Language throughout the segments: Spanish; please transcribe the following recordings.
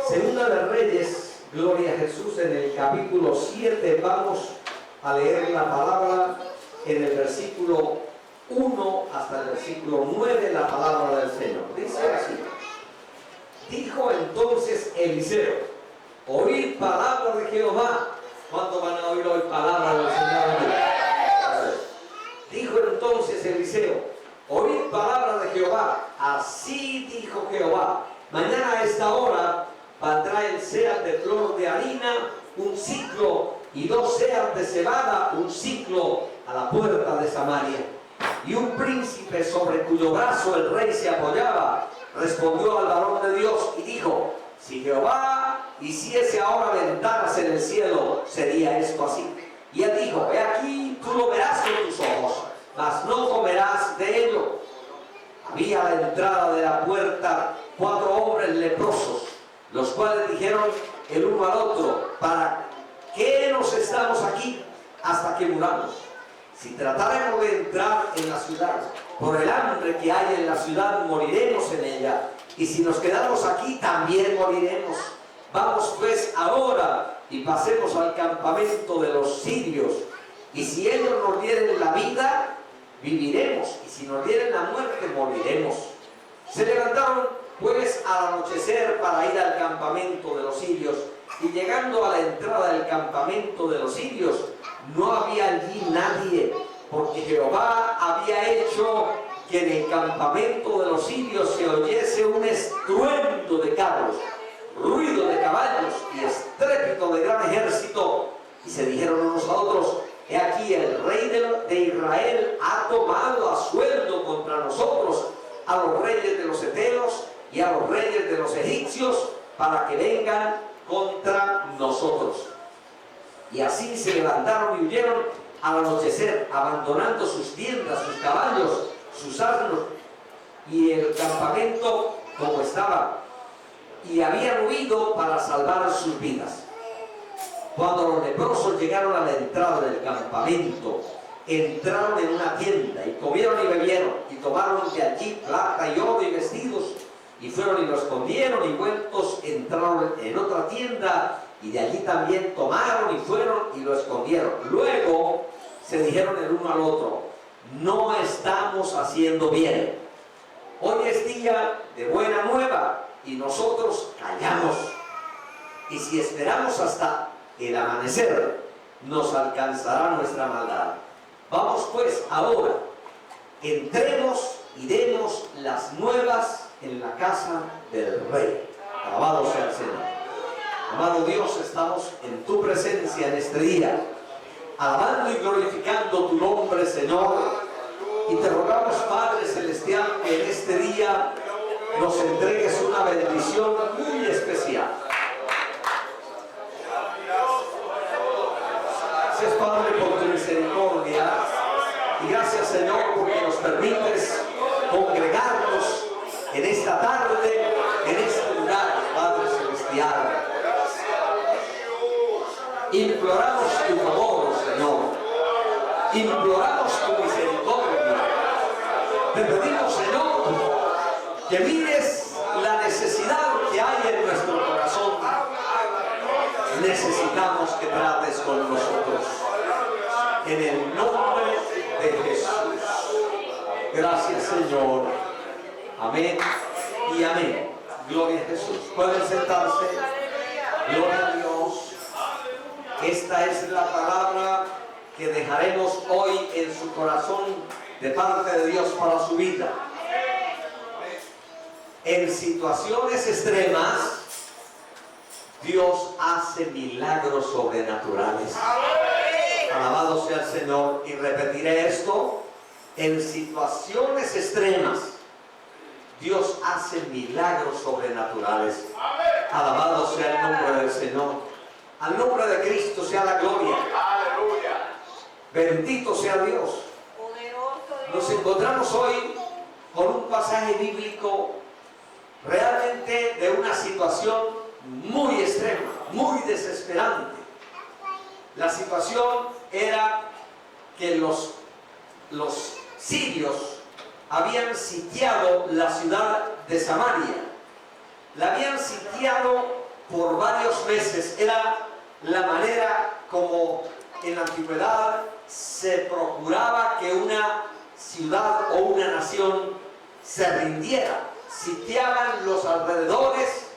Segunda de Reyes, gloria a Jesús, en el capítulo 7 vamos a leer la palabra en el versículo 1 hasta el versículo 9, la palabra del Señor. Dice así: dijo entonces Eliseo, oíd palabra de Jehová. ¿Cuánto van a oír hoy palabra del Señor? Dijo entonces Eliseo, oíd palabra de Jehová. Así dijo Jehová: mañana a esta hora valdrá el seah de flor de harina un ciclo, y 2 seas de cebada un ciclo, a la puerta de Samaria. Y un príncipe sobre cuyo brazo el rey se apoyaba respondió al varón de Dios y dijo: si Jehová hiciese ahora ventanas en el cielo, sería esto así. Y él dijo: he aquí, tú lo verás con tus ojos, mas no comerás de ello. Había a la entrada de la puerta 4 hombres leprosos, los cuales dijeron el uno al otro: ¿para qué nos estamos aquí hasta que muramos? Si tratáramos de entrar en la ciudad, por el hambre que hay en la ciudad, moriremos en ella. Y si nos quedamos aquí, también moriremos. Vamos pues ahora y pasemos al campamento de los sirios. Y si ellos nos dieren la vida, viviremos. Y si nos dieren la muerte, moriremos. Se levantaron pues al anochecer para ir al campamento de los sirios. Y llegando a la entrada del campamento de los sirios, no había allí nadie, porque Jehová había hecho que en el campamento de los sirios se oyese un estruendo de carros, ruido de caballos y estrépito de gran ejército. Y se dijeron unos a otros: he aquí, el rey de Israel ha tomado a sueldo contra nosotros a los reyes de los heteos y a los reyes de los egipcios, para que vengan contra nosotros. Y así se levantaron y huyeron al anochecer, abandonando sus tiendas, sus caballos, sus asnos y el campamento como estaba, y habían huido para salvar sus vidas. Cuando los leprosos llegaron a la entrada del campamento, entraron en una tienda y comieron y bebieron, y tomaron de allí plata y oro y vestidos, y fueron y lo escondieron, y vueltos entraron en otra tienda, y de allí también tomaron y fueron y lo escondieron. Luego se dijeron el uno al otro: no estamos haciendo bien. Hoy es día de buena nueva y nosotros callamos. Y si esperamos hasta el amanecer, nos alcanzará nuestra maldad. Vamos pues ahora, entremos y demos las nuevas en la casa del rey. Alabado sea el Señor. Amado Dios, estamos en tu presencia en este día, alabando y glorificando tu nombre, Señor. Y te rogamos, Padre Celestial, que en este día nos entregues una bendición muy especial. Gracias, Padre, por tu misericordia. Y gracias, Señor, porque nos permites congregarnos en esta tarde, en este lugar, Padre Celestial. Imploramos tu favor, Señor. Imploramos tu misericordia. Te pedimos, Señor, que mires la necesidad que hay en nuestro corazón. Necesitamos que trates con nosotros. En el nombre de Jesús. Gracias, Señor. Amén y amén. Gloria a Jesús. Pueden sentarse. Gloria a Dios. Esta es la palabra que dejaremos hoy en su corazón de parte de Dios para su vida. En situaciones extremas, Dios hace milagros sobrenaturales. Alabado sea el Señor. Y repetiré esto: en situaciones extremas, Dios hace milagros sobrenaturales. Alabado sea el nombre del Señor. Al nombre de Cristo sea la gloria. Aleluya. Bendito sea Dios. Nos encontramos hoy con un pasaje bíblico realmente de una situación muy extrema, muy desesperante. La situación era que los sirios habían sitiado la ciudad de Samaria La habían sitiado por varios meses. Era la manera como en la antigüedad se procuraba que una ciudad o una nación se rindiera. Sitiaban los alrededores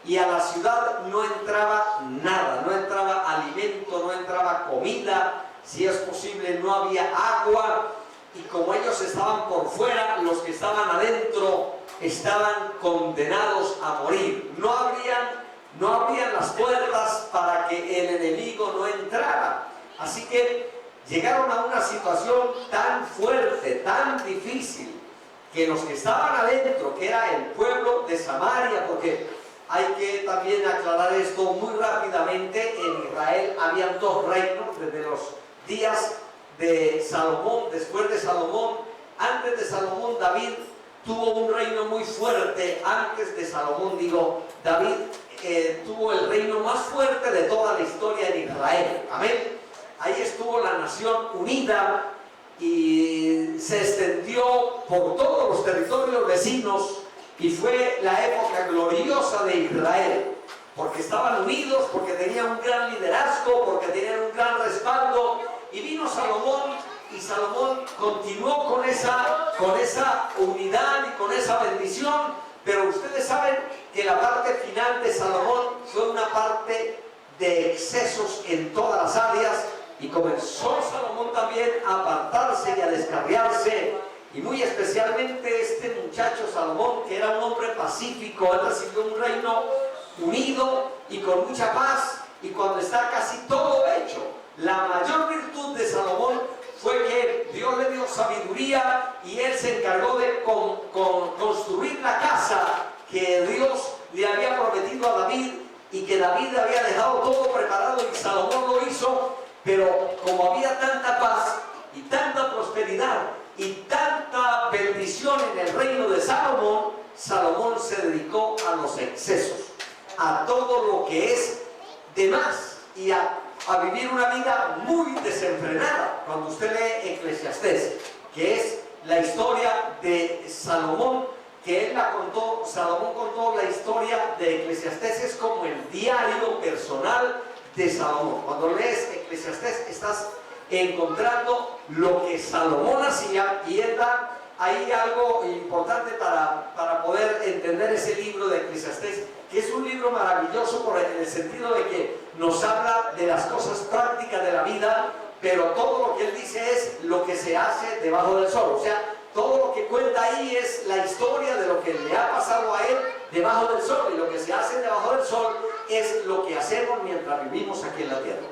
y a la ciudad no entraba nada, no entraba alimento, no entraba comida, si es posible no había agua, y como ellos estaban por fuera, los que estaban adentro estaban condenados a morir. No abrían las puertas para que el enemigo no entrara. Así que llegaron a una situación tan fuerte, tan difícil, que los que estaban adentro, que era el pueblo de Samaria, porque hay que también aclarar esto muy rápidamente, en Israel habían dos reinos desde los días de Salomón. Después de Salomón, antes de Salomón, David tuvo un reino muy fuerte. Antes de Salomón, David tuvo el reino más fuerte de toda la historia en Israel. Amén. Ahí estuvo la nación unida y se extendió por todos los territorios vecinos, y fue la época gloriosa de Israel, porque estaban unidos, porque tenían un gran liderazgo, porque tenían un gran respaldo. Y vino Salomón, y Salomón continuó con esa unidad y con esa bendición. Pero ustedes saben que la parte final de Salomón fue una parte de excesos en todas las áreas, y comenzó Salomón también a apartarse y a descarriarse. Y muy especialmente este muchacho Salomón, que era un hombre pacífico, él recibió un reino unido y con mucha paz. Y cuando está casi todo hecho, la mayor virtud de Salomón fue que Dios le dio sabiduría, y él se encargó de construir la casa que Dios le había prometido a David, y que David había dejado todo preparado, y Salomón lo hizo. Pero como había tanta paz y tanta prosperidad y tanta bendición en el reino de Salomón, Salomón se dedicó a los excesos, a todo lo que es de más, y a vivir una vida muy desenfrenada. Cuando usted lee Eclesiastés, que es la historia de Salomón, que él la contó, Salomón contó la historia de Eclesiastés, es como el diario personal de Salomón. Cuando lees Eclesiastés estás encontrando lo que Salomón hacía, y él da ahí algo importante para poder entender ese libro de Eclesiastés, que es un libro maravilloso en el sentido de que nos habla de las cosas prácticas de la vida, pero todo lo que él dice es lo que se hace debajo del sol. O sea, todo lo que cuenta ahí es la historia de lo que le ha pasado a él debajo del sol, y lo que se hace debajo del sol es lo que hacemos mientras vivimos aquí en la tierra.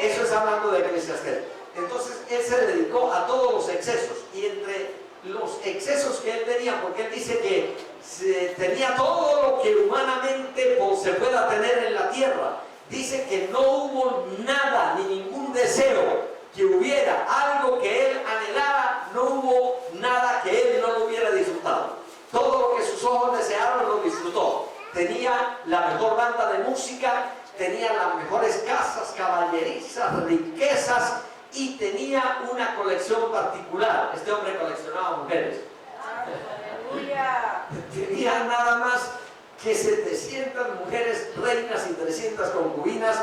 Eso es hablando de Eclesiastés. Entonces él se dedicó a todos los excesos, y entre los excesos que él tenía, porque él dice que tenía todo lo que humanamente se pueda tener en la tierra, dice que no hubo nada, ni ningún deseo que hubiera, algo que él anhelara, no hubo nada que él no lo hubiera disfrutado. Todo lo que sus ojos desearon lo disfrutó. Tenía la mejor banda de música, tenía las mejores casas, caballerizas, riquezas, y tenía una colección particular. Este hombre coleccionaba mujeres. Tenía nada más que 700 mujeres reinas y 300 concubinas,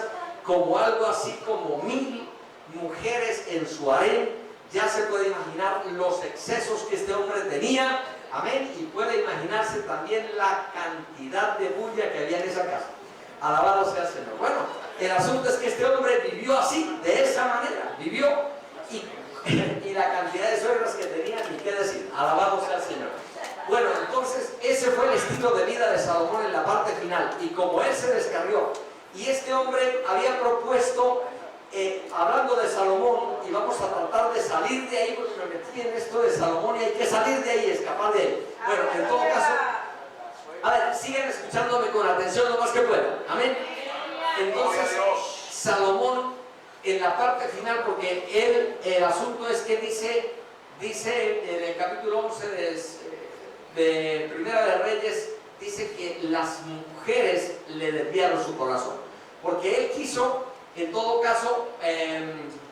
como algo así como 1000 mujeres en su harén. Ya se puede imaginar los excesos que este hombre tenía. Amén. Y puede imaginarse también la cantidad de bulla que había en esa casa. Alabado sea el Señor. Bueno, el asunto es que este hombre vivió así, de esa manera. Vivió, y la cantidad de suegras que tenía, ni qué decir. Alabado sea el Señor. Bueno, entonces ese fue el estilo de vida de Salomón en la parte final. Y como él se descarrió, y este hombre había propuesto, hablando de Salomón, y vamos a tratar de salir de ahí, porque me metí en esto de Salomón y hay que salir de ahí y escapar de él. Bueno, en todo caso, a ver, sigan escuchándome con atención lo más que puedan. Amén. Entonces, Salomón en la parte final, porque el asunto es que dice en el capítulo 11 de Primera de Reyes, dice que las mujeres le desviaron su corazón, porque él quiso, en todo caso,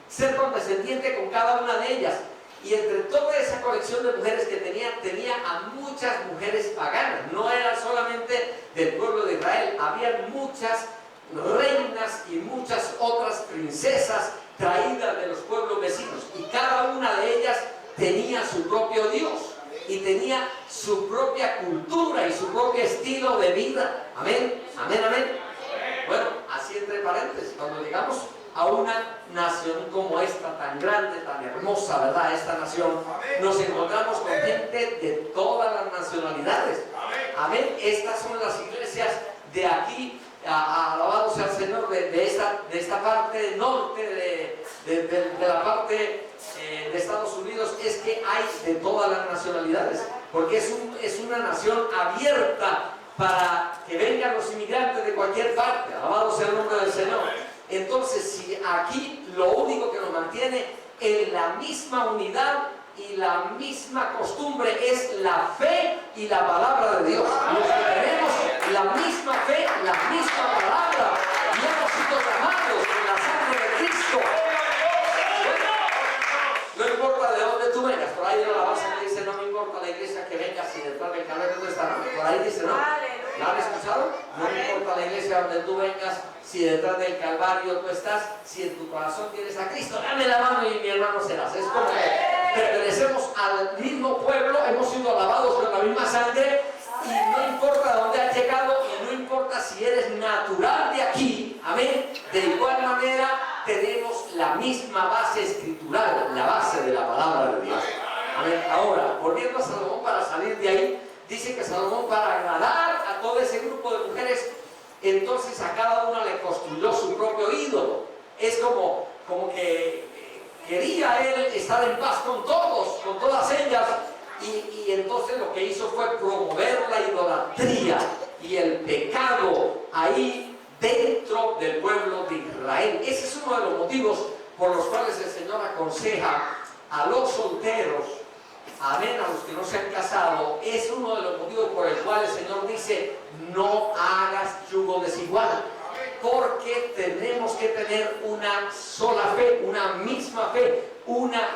ser condescendiente con cada una de ellas. Y entre toda esa colección de mujeres que tenía a muchas mujeres paganas. No eran solamente del pueblo de Israel, había muchas reinas y muchas otras princesas traídas de los pueblos vecinos. Y cada una de ellas tenía su propio Dios y tenía su propia cultura y su propio estilo de vida. Amén, amén, amén. Bueno, así entre paréntesis, cuando llegamos a una nación como esta, tan grande, tan hermosa, ¿verdad? Esta nación, nos encontramos con gente de todas las nacionalidades. Amén. Estas son las iglesias de aquí, alabado sea el Señor, de esta parte norte, de la parte de Estados Unidos, es que hay de todas las nacionalidades, porque es una nación abierta para que vengan los inmigrantes de cualquier parte. Alabado sea el nombre del Señor. Entonces, si aquí lo único que nos mantiene en la misma unidad y la misma costumbre es la fe y la palabra de Dios. Los que tenemos la misma fe, la misma palabra, y hemos sido llamados en la sangre de Cristo. No importa de dónde tú vengas, por ahí en la base me dice, no me importa la iglesia que vengas y detrás del Calvario tú estás, ¿no? Por ahí dice, ¿no? ¿La han escuchado? No me importa la iglesia donde tú vengas, si detrás del Calvario tú estás, si en tu corazón tienes a Cristo, dame la mano y mi hermano serás. Es como que pertenecemos al mismo pueblo, hemos sido lavados con la misma sangre, y no importa dónde has llegado, y no importa si eres natural de aquí, amén, de igual manera tenemos la misma base escritural, la base de la palabra de Dios. Amén. Ahora, volviendo a Salomón, para salir de ahí, dice que Salomón, para agradar a todo ese grupo de mujeres, entonces a cada una le construyó su propio ídolo. Es como que quería él estar en paz con todos, con todas ellas, y entonces lo que hizo fue promover la idolatría y el pecado ahí dentro del pueblo de Israel. Ese es uno de los motivos por los cuales el Señor aconseja a los solteros, amén, a los que no se han casado. Es uno de los motivos por el cual el Señor dice, no hagas yugo desigual, porque tenemos que tener una sola fe, una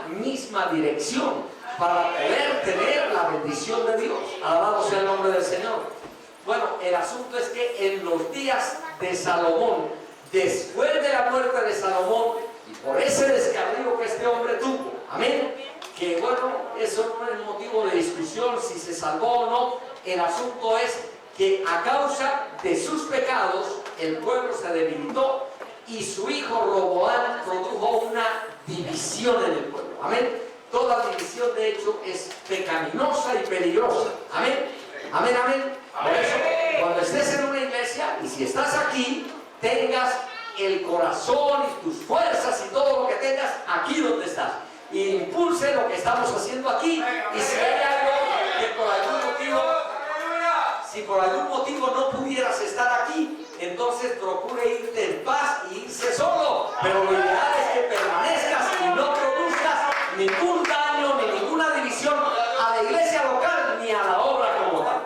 misma dirección para poder tener la bendición de Dios. Alabado sea el nombre del Señor. Bueno, el asunto es que en los días de Salomón, después de la muerte de Salomón, y por ese descarrío que este hombre tuvo, amén, que bueno, eso no es motivo de discusión si se salvó o no. El asunto es que a causa de sus pecados el pueblo se debilitó y su hijo Roboam produjo una división en el pueblo. Amén. Toda división de hecho es pecaminosa y peligrosa. Amén. Amén, amén. Por eso, cuando estés en una iglesia y si estás aquí, tengas el corazón y tus fuerzas y todo lo que tengas aquí donde estás. Y impulse lo que estamos haciendo aquí. Y si hay algo que por algún motivo, si por algún motivo no pudieras estar aquí, entonces procure irte en paz y irse solo. Pero lo ideal es que permanezcas y no produzcas ningún daño ni ninguna división a la iglesia local ni a la obra como tal.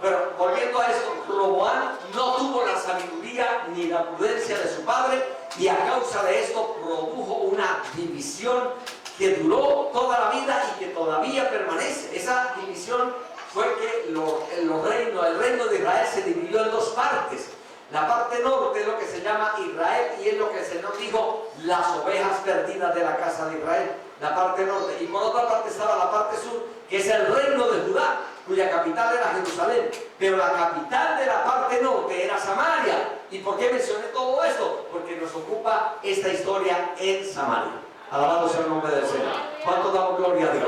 Pero volviendo a esto, Roboam no tuvo la sabiduría ni la prudencia de su padre, y a causa de esto produjo una división que duró toda la vida y que todavía permanece. Esa división fue que el reino de Israel se dividió en dos partes. La parte norte es lo que se llama Israel, y es lo que el Señor dijo, las ovejas perdidas de la casa de Israel, la parte norte. Y por otra parte estaba la parte sur, que es el reino de Judá, cuya capital era Jerusalén. Pero la capital de la parte norte era Samaria. ¿Y por qué mencioné todo esto? Porque nos ocupa esta historia en Samaria. Alabado sea el nombre del Señor. ¿Cuánto damos gloria a Dios?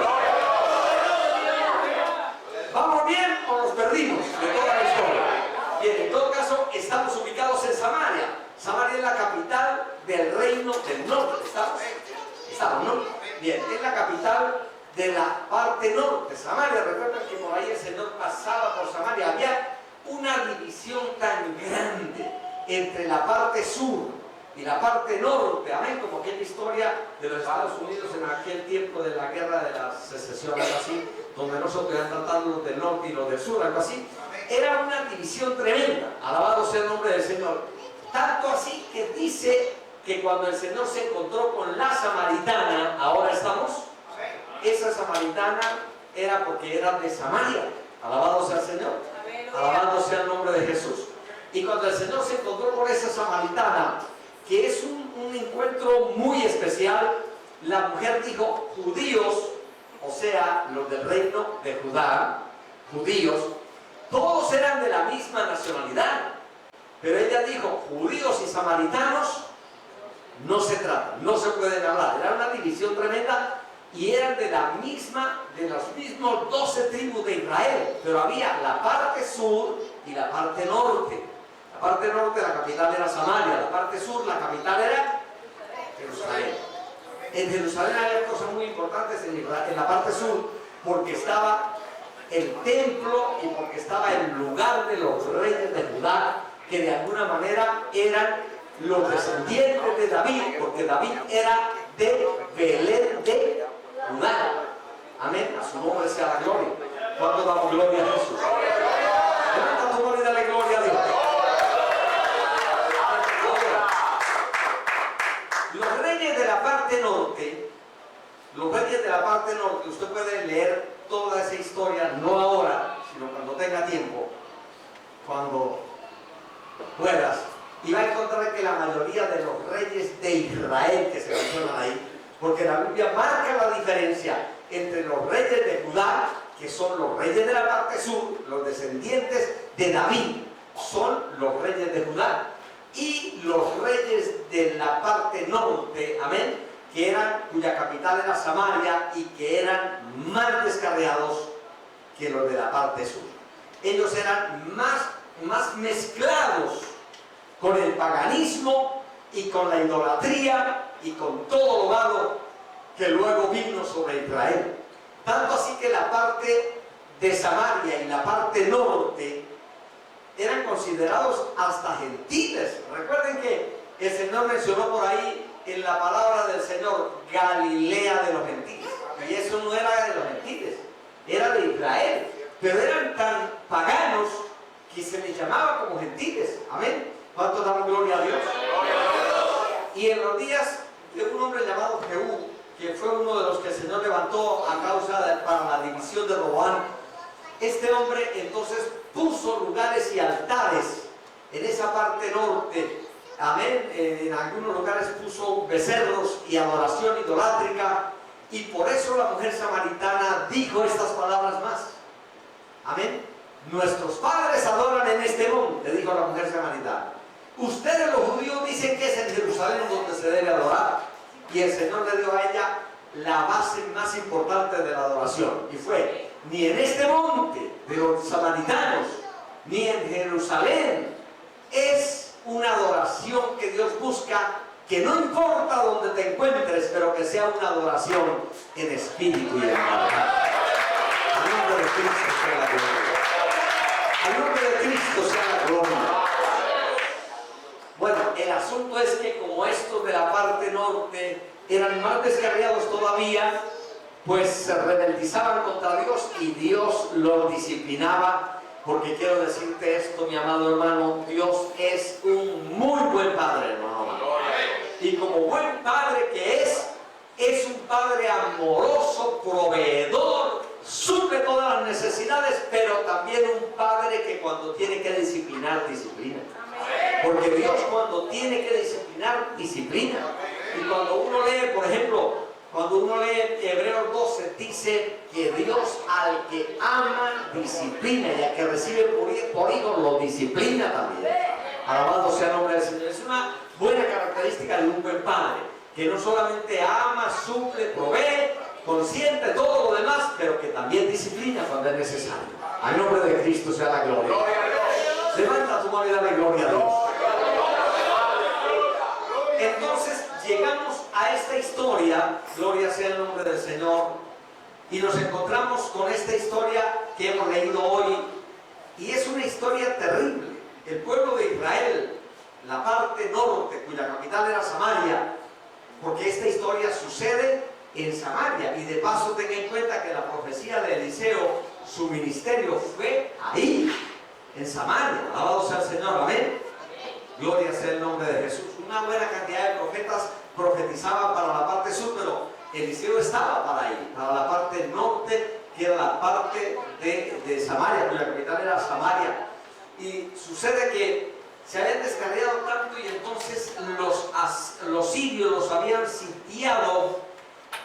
¿Vamos bien o nos perdimos de toda la historia? Bien, en todo caso, estamos ubicados en Samaria. Samaria es la capital del reino del norte. ¿Estamos, no? Bien, es la capital de la parte norte. Samaria, recuerden que por ahí el Señor pasaba por Samaria. Había una división tan grande entre la parte sur y la parte norte. Amén, como aquella historia de los Estados Unidos en aquel tiempo de la guerra de la secesión, algo así, donde no se podían tratar los del norte y los del sur, algo así. Era una división tremenda. Alabado sea el nombre del Señor. Tanto así que dice que cuando el Señor se encontró con la samaritana, ahora estamos, esa samaritana era porque era de Samaria. Alabado sea el Señor. Alabado sea el nombre de Jesús. Y cuando el Señor se encontró con esa samaritana, que es un encuentro muy especial, la mujer dijo: judíos, o sea, los del reino de Judá, judíos, todos eran de la misma nacionalidad. Pero ella dijo: judíos y samaritanos no se tratan, no se pueden hablar. Era una división tremenda y eran de los mismos 12 tribus de Israel. Pero había la parte sur y la parte norte. La parte norte, la capital era Samaria. La parte sur, la capital era Jerusalén. En Jerusalén había cosas muy importantes en la parte sur, porque estaba el templo y porque estaba el lugar de los reyes de Judá, que de alguna manera eran los descendientes de David, porque David era de Belén de Judá. Amén. A su nombre sea la gloria. ¿Cuánto damos gloria a Jesús? Levanta tu mano y dale gloria a Dios. Los reyes de la parte norte, usted puede leer toda esa historia, no ahora, sino cuando tenga tiempo, cuando puedas, y va a encontrar que la mayoría de los reyes de Israel que se mencionan ahí, porque la Biblia marca la diferencia entre los reyes de Judá, que son los reyes de la parte sur, los descendientes de David, son los reyes de Judá, y los reyes de la parte norte, amén, cuya capital era Samaria y que eran más descarriados que los de la parte sur. Ellos eran más mezclados con el paganismo y con la idolatría y con todo lo malo que luego vino sobre Israel. Tanto así que la parte de Samaria y la parte norte eran considerados hasta gentiles. Recuerden que el Señor mencionó por ahí en la palabra del Señor Galilea de los gentiles, y eso no era de los gentiles, era de Israel, pero eran tan paganos que se les llamaba como gentiles. Amén. ¿Cuánto damos gloria a Dios? Y en los días de un hombre llamado Jehú, que fue uno de los que el Señor levantó para la división de Roboam, este hombre entonces puso lugares y altares en esa parte norte. Amén. En algunos lugares puso becerros y adoración idolátrica, y por eso la mujer samaritana dijo estas palabras más. Amén. Nuestros padres adoran en este monte, dijo la mujer samaritana. Ustedes los judíos dicen que es en Jerusalén donde se debe adorar. Y el Señor le dio a ella la base más importante de la adoración, y fue: ni en este monte de los samaritanos, ni en Jerusalén es una adoración que Dios busca, que no importa donde te encuentres, pero que sea una adoración en espíritu y en verdad. Al nombre de Cristo sea la gloria. Al nombre de Cristo sea la gloria. Bueno, el asunto es que como estos de la parte norte eran más descarriados todavía, pues se rebeldizaban contra Dios y Dios los disciplinaba. Porque quiero decirte esto, mi amado hermano, Dios es un muy buen padre, hermano. Y como buen padre que es un padre amoroso, proveedor, suple todas las necesidades, pero también un padre que cuando tiene que disciplinar, disciplina. Porque Dios cuando tiene que disciplinar, disciplina. Y cuando uno lee, por ejemplo, cuando uno lee Hebreos 12, dice que Dios al que ama disciplina, y al que recibe por hijo lo disciplina también. Alabado sea el nombre del Señor. Es una buena característica de un buen padre, que no solamente ama, suple, provee, consiente todo lo demás, pero que también disciplina cuando es necesario. Al nombre de Cristo sea la gloria. Levanta tu mano y dale gloria a Dios. Entonces llegamos a esta historia, gloria sea el nombre del Señor, y nos encontramos con esta historia que hemos leído hoy, y es una historia terrible. El pueblo de Israel, la parte norte, cuya capital era Samaria, porque esta historia sucede en Samaria, y de paso tenga en cuenta que la profecía de Eliseo, su ministerio fue ahí, en Samaria. Alabado sea el Señor, amén. Gloria sea el nombre de Jesús. una buena cantidad de profetas profetizaban para la parte sur, pero Eliseo estaba para ahí, para la parte norte, que era la parte de Samaria, cuya capital era Samaria. Y sucede que se habían descarriado tanto y entonces los sirios los habían sitiado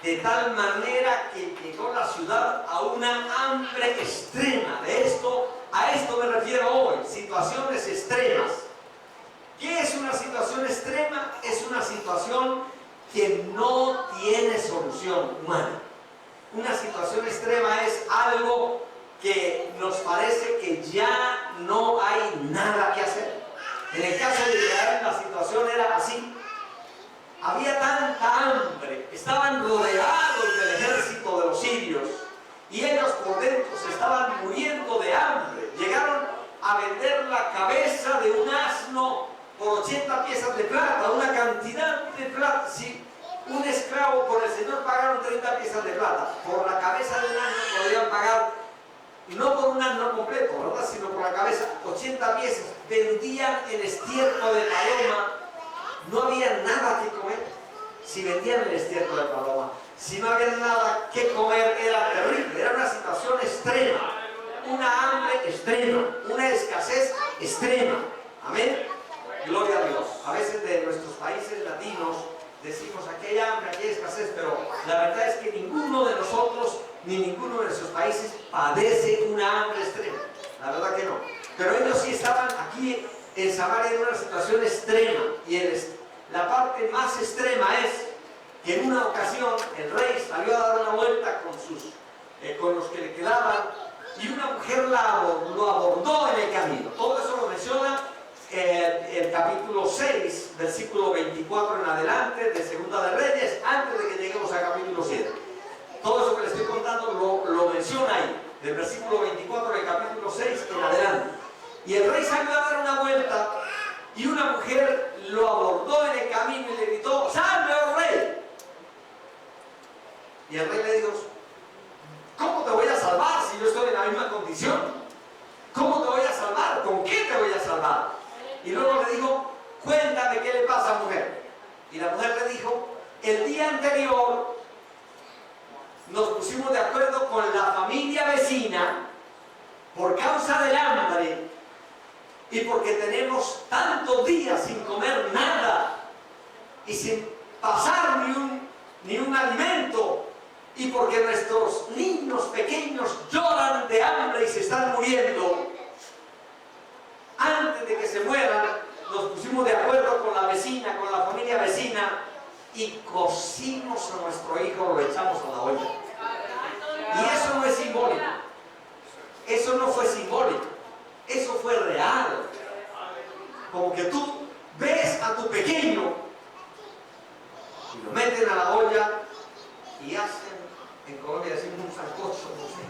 de tal manera que llegó la ciudad a una hambre extrema. A esto me refiero hoy, situaciones extremas. ¿Qué es una situación extrema? Es una situación que no tiene solución humana. Una situación extrema es algo que nos parece que ya no hay nada que hacer. En el caso de Israel la situación era así. Había tanta hambre, estaban rodeados del ejército de los sirios y ellos por dentro se estaban muriendo de hambre. Llegaron a vender la cabeza de un asno por 80 piezas de plata, una cantidad de plata. Si un esclavo por el Señor pagaron 30 piezas de plata, por la cabeza de un asno podrían pagar, no por un asno completo, ¿verdad?, sino por la cabeza, 80 piezas. Vendían el estiércol de paloma. No había nada que comer. Si vendían el estiércol de paloma, si no había nada que comer, era terrible. Era una situación extrema, una hambre extrema, una escasez extrema. Amén. Gloria a Dios. A veces de nuestros países latinos decimos aquí hay hambre, aquí hay escasez, pero la verdad es que ninguno de nosotros ni ninguno de nuestros países padece una hambre extrema. La verdad que no. Pero ellos sí estaban aquí en Samaria en una situación extrema. Y la parte más extrema es que en una ocasión el rey salió a dar una vuelta con los que le quedaban y una mujer lo abordó en el camino. Todo eso lo menciona el capítulo 6, versículo 24 en adelante de Segunda de Reyes, antes de que lleguemos al capítulo 7. Todo eso que les estoy contando lo menciona ahí, del versículo 24 del capítulo 6 en adelante. Y el rey salió a dar una vuelta y una mujer lo abordó en el camino y le gritó: ¡salve, oh rey! Y el rey le dijo: ¿cómo te voy a salvar si yo estoy en la misma condición? ¿Cómo te voy a salvar? ¿Con qué te voy a salvar? Y luego le dijo: cuéntame qué le pasa, mujer. Y la mujer le dijo: el día anterior nos pusimos de acuerdo con la familia vecina por causa del hambre y porque tenemos tantos días sin comer nada y sin pasar ni un alimento, y porque nuestros niños pequeños lloran de hambre y se están muriendo. Antes de que se mueran, nos pusimos de acuerdo con la vecina, con la familia vecina, y cocimos a nuestro hijo, lo echamos a la olla. Y eso no es simbólico. Eso no fue simbólico. Eso fue real. Como que tú ves a tu pequeño y lo meten a la olla y hacen, en Colombia decimos un sancocho, no sé,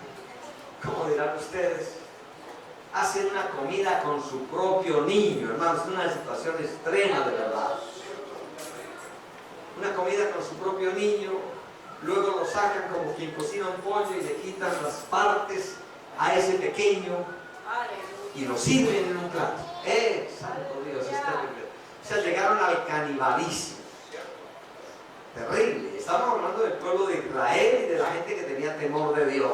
¿cómo dirán ustedes? Hacen una comida con su propio niño, hermanos, es una situación extrema de verdad. Una comida con su propio niño, luego lo sacan como quien cocina un pollo y le quitan las partes a ese pequeño y lo sirven en un plato. Santo Dios, es terrible. O sea, llegaron al canibalismo. Terrible. Estamos hablando del pueblo de Israel y de la gente que tenía temor de Dios.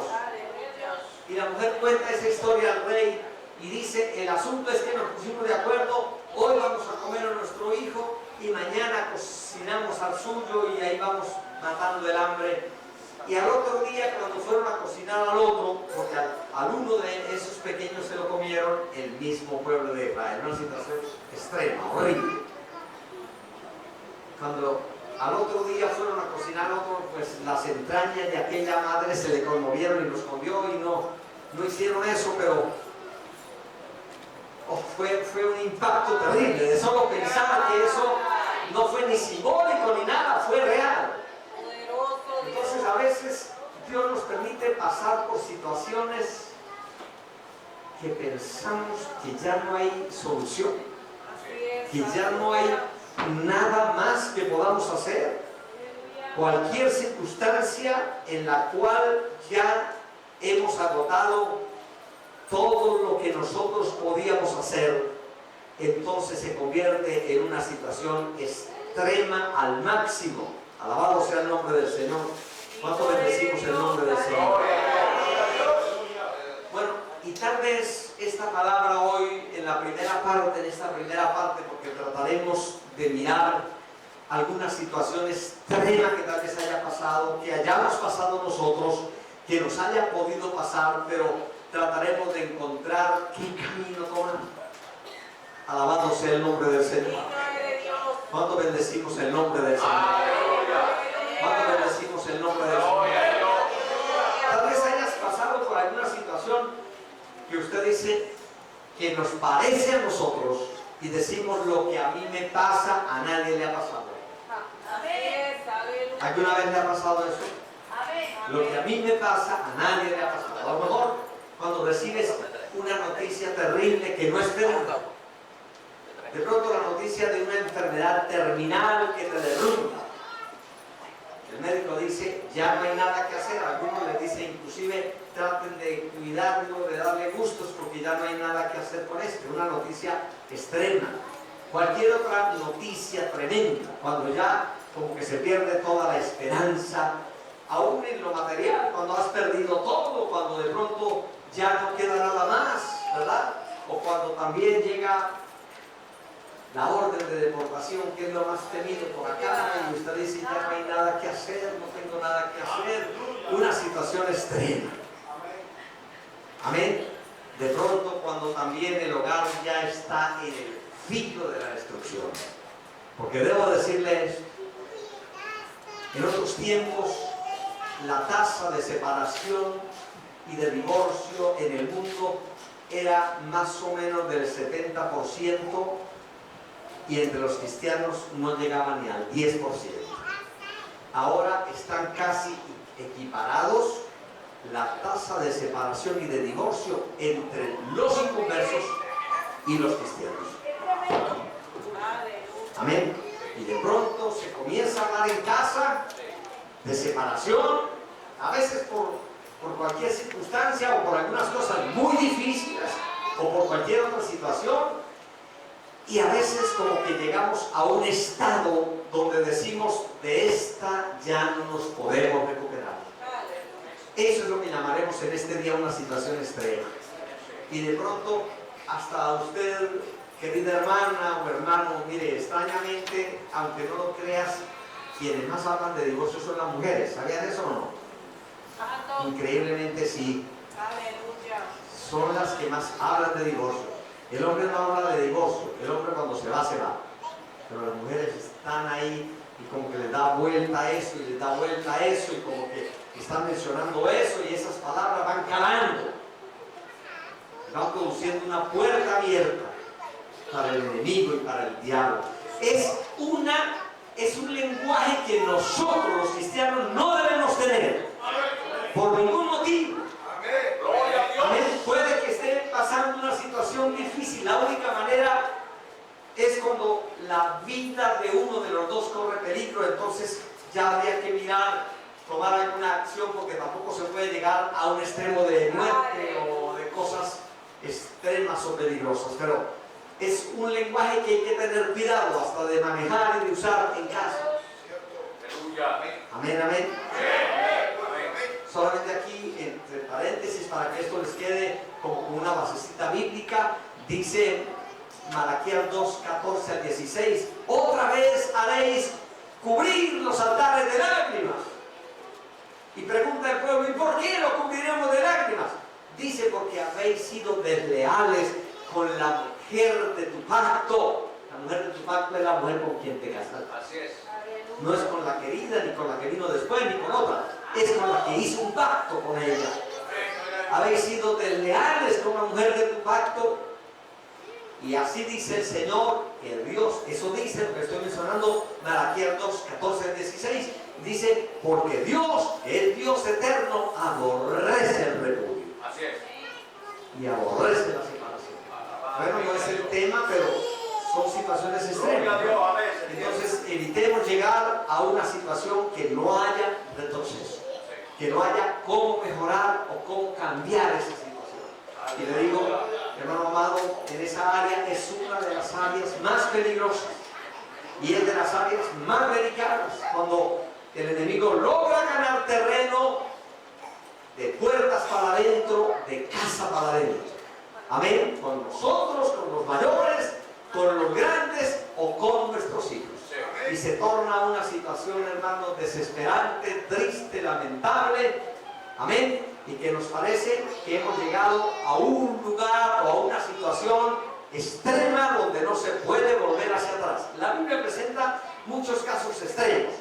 Y la mujer cuenta esa historia al rey y dice: el asunto es que nos pusimos de acuerdo, hoy vamos a comer a nuestro hijo y mañana cocinamos al suyo y ahí vamos matando el hambre. Y al otro día, cuando fueron a cocinar al otro, porque al uno de esos pequeños se lo comieron, el mismo pueblo de Israel. Una situación extrema, horrible. Cuando al otro día fueron a cocinar al otro, pues las entrañas de aquella madre se le conmovieron y los comió, y no hicieron eso, pero fue un impacto terrible. De solo pensar que eso no fue ni simbólico ni nada, fue real. Entonces a veces Dios nos permite pasar por situaciones que pensamos que ya no hay solución, que ya no hay nada más que podamos hacer. Cualquier circunstancia en la cual ya hemos agotado todo lo que nosotros podíamos hacer, entonces se convierte en una situación extrema al máximo. Alabado sea el nombre del Señor. ¿Cuánto bendecimos el nombre del Señor? Bueno, y tal vez esta palabra hoy en esta primera parte, porque trataremos de mirar alguna situación extrema que tal vez haya pasado, que hayamos pasado nosotros, que nos haya podido pasar, pero trataremos de encontrar qué camino tomar. Alabado sea el nombre del Señor. ¿Cuánto bendecimos el nombre del Señor? ¿Cuánto bendecimos el nombre del Señor? Tal vez hayas pasado por alguna situación que usted dice que nos parece a nosotros y decimos lo que a mí me pasa, a nadie le ha pasado. ¿Alguna vez le ha pasado eso? Lo que a mí me pasa, a nadie le ha pasado. A lo mejor cuando recibes una noticia terrible que no esperas, de pronto la noticia de una enfermedad terminal que te derrumba. El médico dice, ya no hay nada que hacer. Algunos les dicen, inclusive, traten de cuidarlo, de darle gustos, porque ya no hay nada que hacer con esto. Una noticia extrema. Cualquier otra noticia tremenda, cuando ya como que se pierde toda la esperanza, aún en lo material, cuando has perdido todo, cuando de pronto ya no queda nada más, ¿verdad? O cuando también llega la orden de deportación, que es lo más temido por acá, y usted dice, ya no hay nada que hacer, no tengo nada que hacer. Una situación extrema. Amén. De pronto, cuando también el hogar ya está en el filo de la destrucción. Porque debo decirles, en otros tiempos, la tasa de separación y de divorcio en el mundo era más o menos del 70%, y entre los cristianos no llegaba ni al 10%. Ahora están casi equiparados la tasa de separación y de divorcio entre los inconversos y los cristianos. Amén. Y de pronto se comienza a hablar en casa de separación, a veces por cualquier circunstancia o por algunas cosas muy difíciles o por cualquier otra situación. Y a veces como que llegamos a un estado donde decimos, de esta ya no nos podemos recuperar. Eso es lo que llamaremos en este día una situación extrema. Y de pronto, hasta usted, querida hermana o hermano, mire, extrañamente, aunque no lo creas, quienes más hablan de divorcio son las mujeres. ¿Sabían eso o no? Increíblemente sí. Son las que más hablan de divorcio. El hombre no habla de divorcio, el hombre cuando se va, se va. Pero las mujeres están ahí y como que les da vuelta a eso y les da vuelta a eso y como que están mencionando eso y esas palabras van calando. Van produciendo una puerta abierta para el enemigo y para el diablo. Es un lenguaje que nosotros los cristianos no debemos tener por ningún motivo. Amén. Puede que esté pasando una situación difícil. La única manera es cuando la vida de uno de los dos corre peligro. Entonces ya habría que mirar, tomar alguna acción, porque tampoco se puede llegar a un extremo de muerte o de cosas extremas o peligrosas. Pero es un lenguaje que hay que tener cuidado hasta de manejar y de usar en casa. Amén, amén. Solamente aquí, entre paréntesis, para que esto les quede como una basecita bíblica, dice Malaquías 2, 14 al 16, otra vez haréis cubrir los altares de lágrimas. Y pregunta el pueblo, ¿y por qué lo cubriremos de lágrimas? Dice, porque habéis sido desleales con la mujer de tu pacto. La mujer de tu pacto es la mujer con quien te casaste. Así es. No es con la querida, ni con la que vino después, ni con otra. Es con la que hizo un pacto con ella. Habéis sido desleales con la mujer de tu pacto. Y así dice el Señor, el Dios. Eso dice lo que estoy mencionando, Malaquías 2, 14 al 16. Dice, porque Dios, el Dios eterno, aborrece el repudio. Así es. Y aborrece la separación. Bueno, no es el tema, pero son situaciones extremas. Entonces, evitemos llegar a una situación que no haya retroceso, que no haya cómo mejorar o cómo cambiar esa situación. Y le digo, hermano amado, en esa área es una de las áreas más peligrosas y es de las áreas más delicadas, cuando el enemigo logra ganar terreno de puertas para adentro, de casa para adentro. Amén. Con nosotros, con los mayores, con los grandes o con nuestros hijos. Y se torna una situación, hermanos, desesperante, triste, lamentable. Amén. Y que nos parece que hemos llegado a un lugar o a una situación extrema donde no se puede volver hacia atrás. La Biblia presenta muchos casos extremos.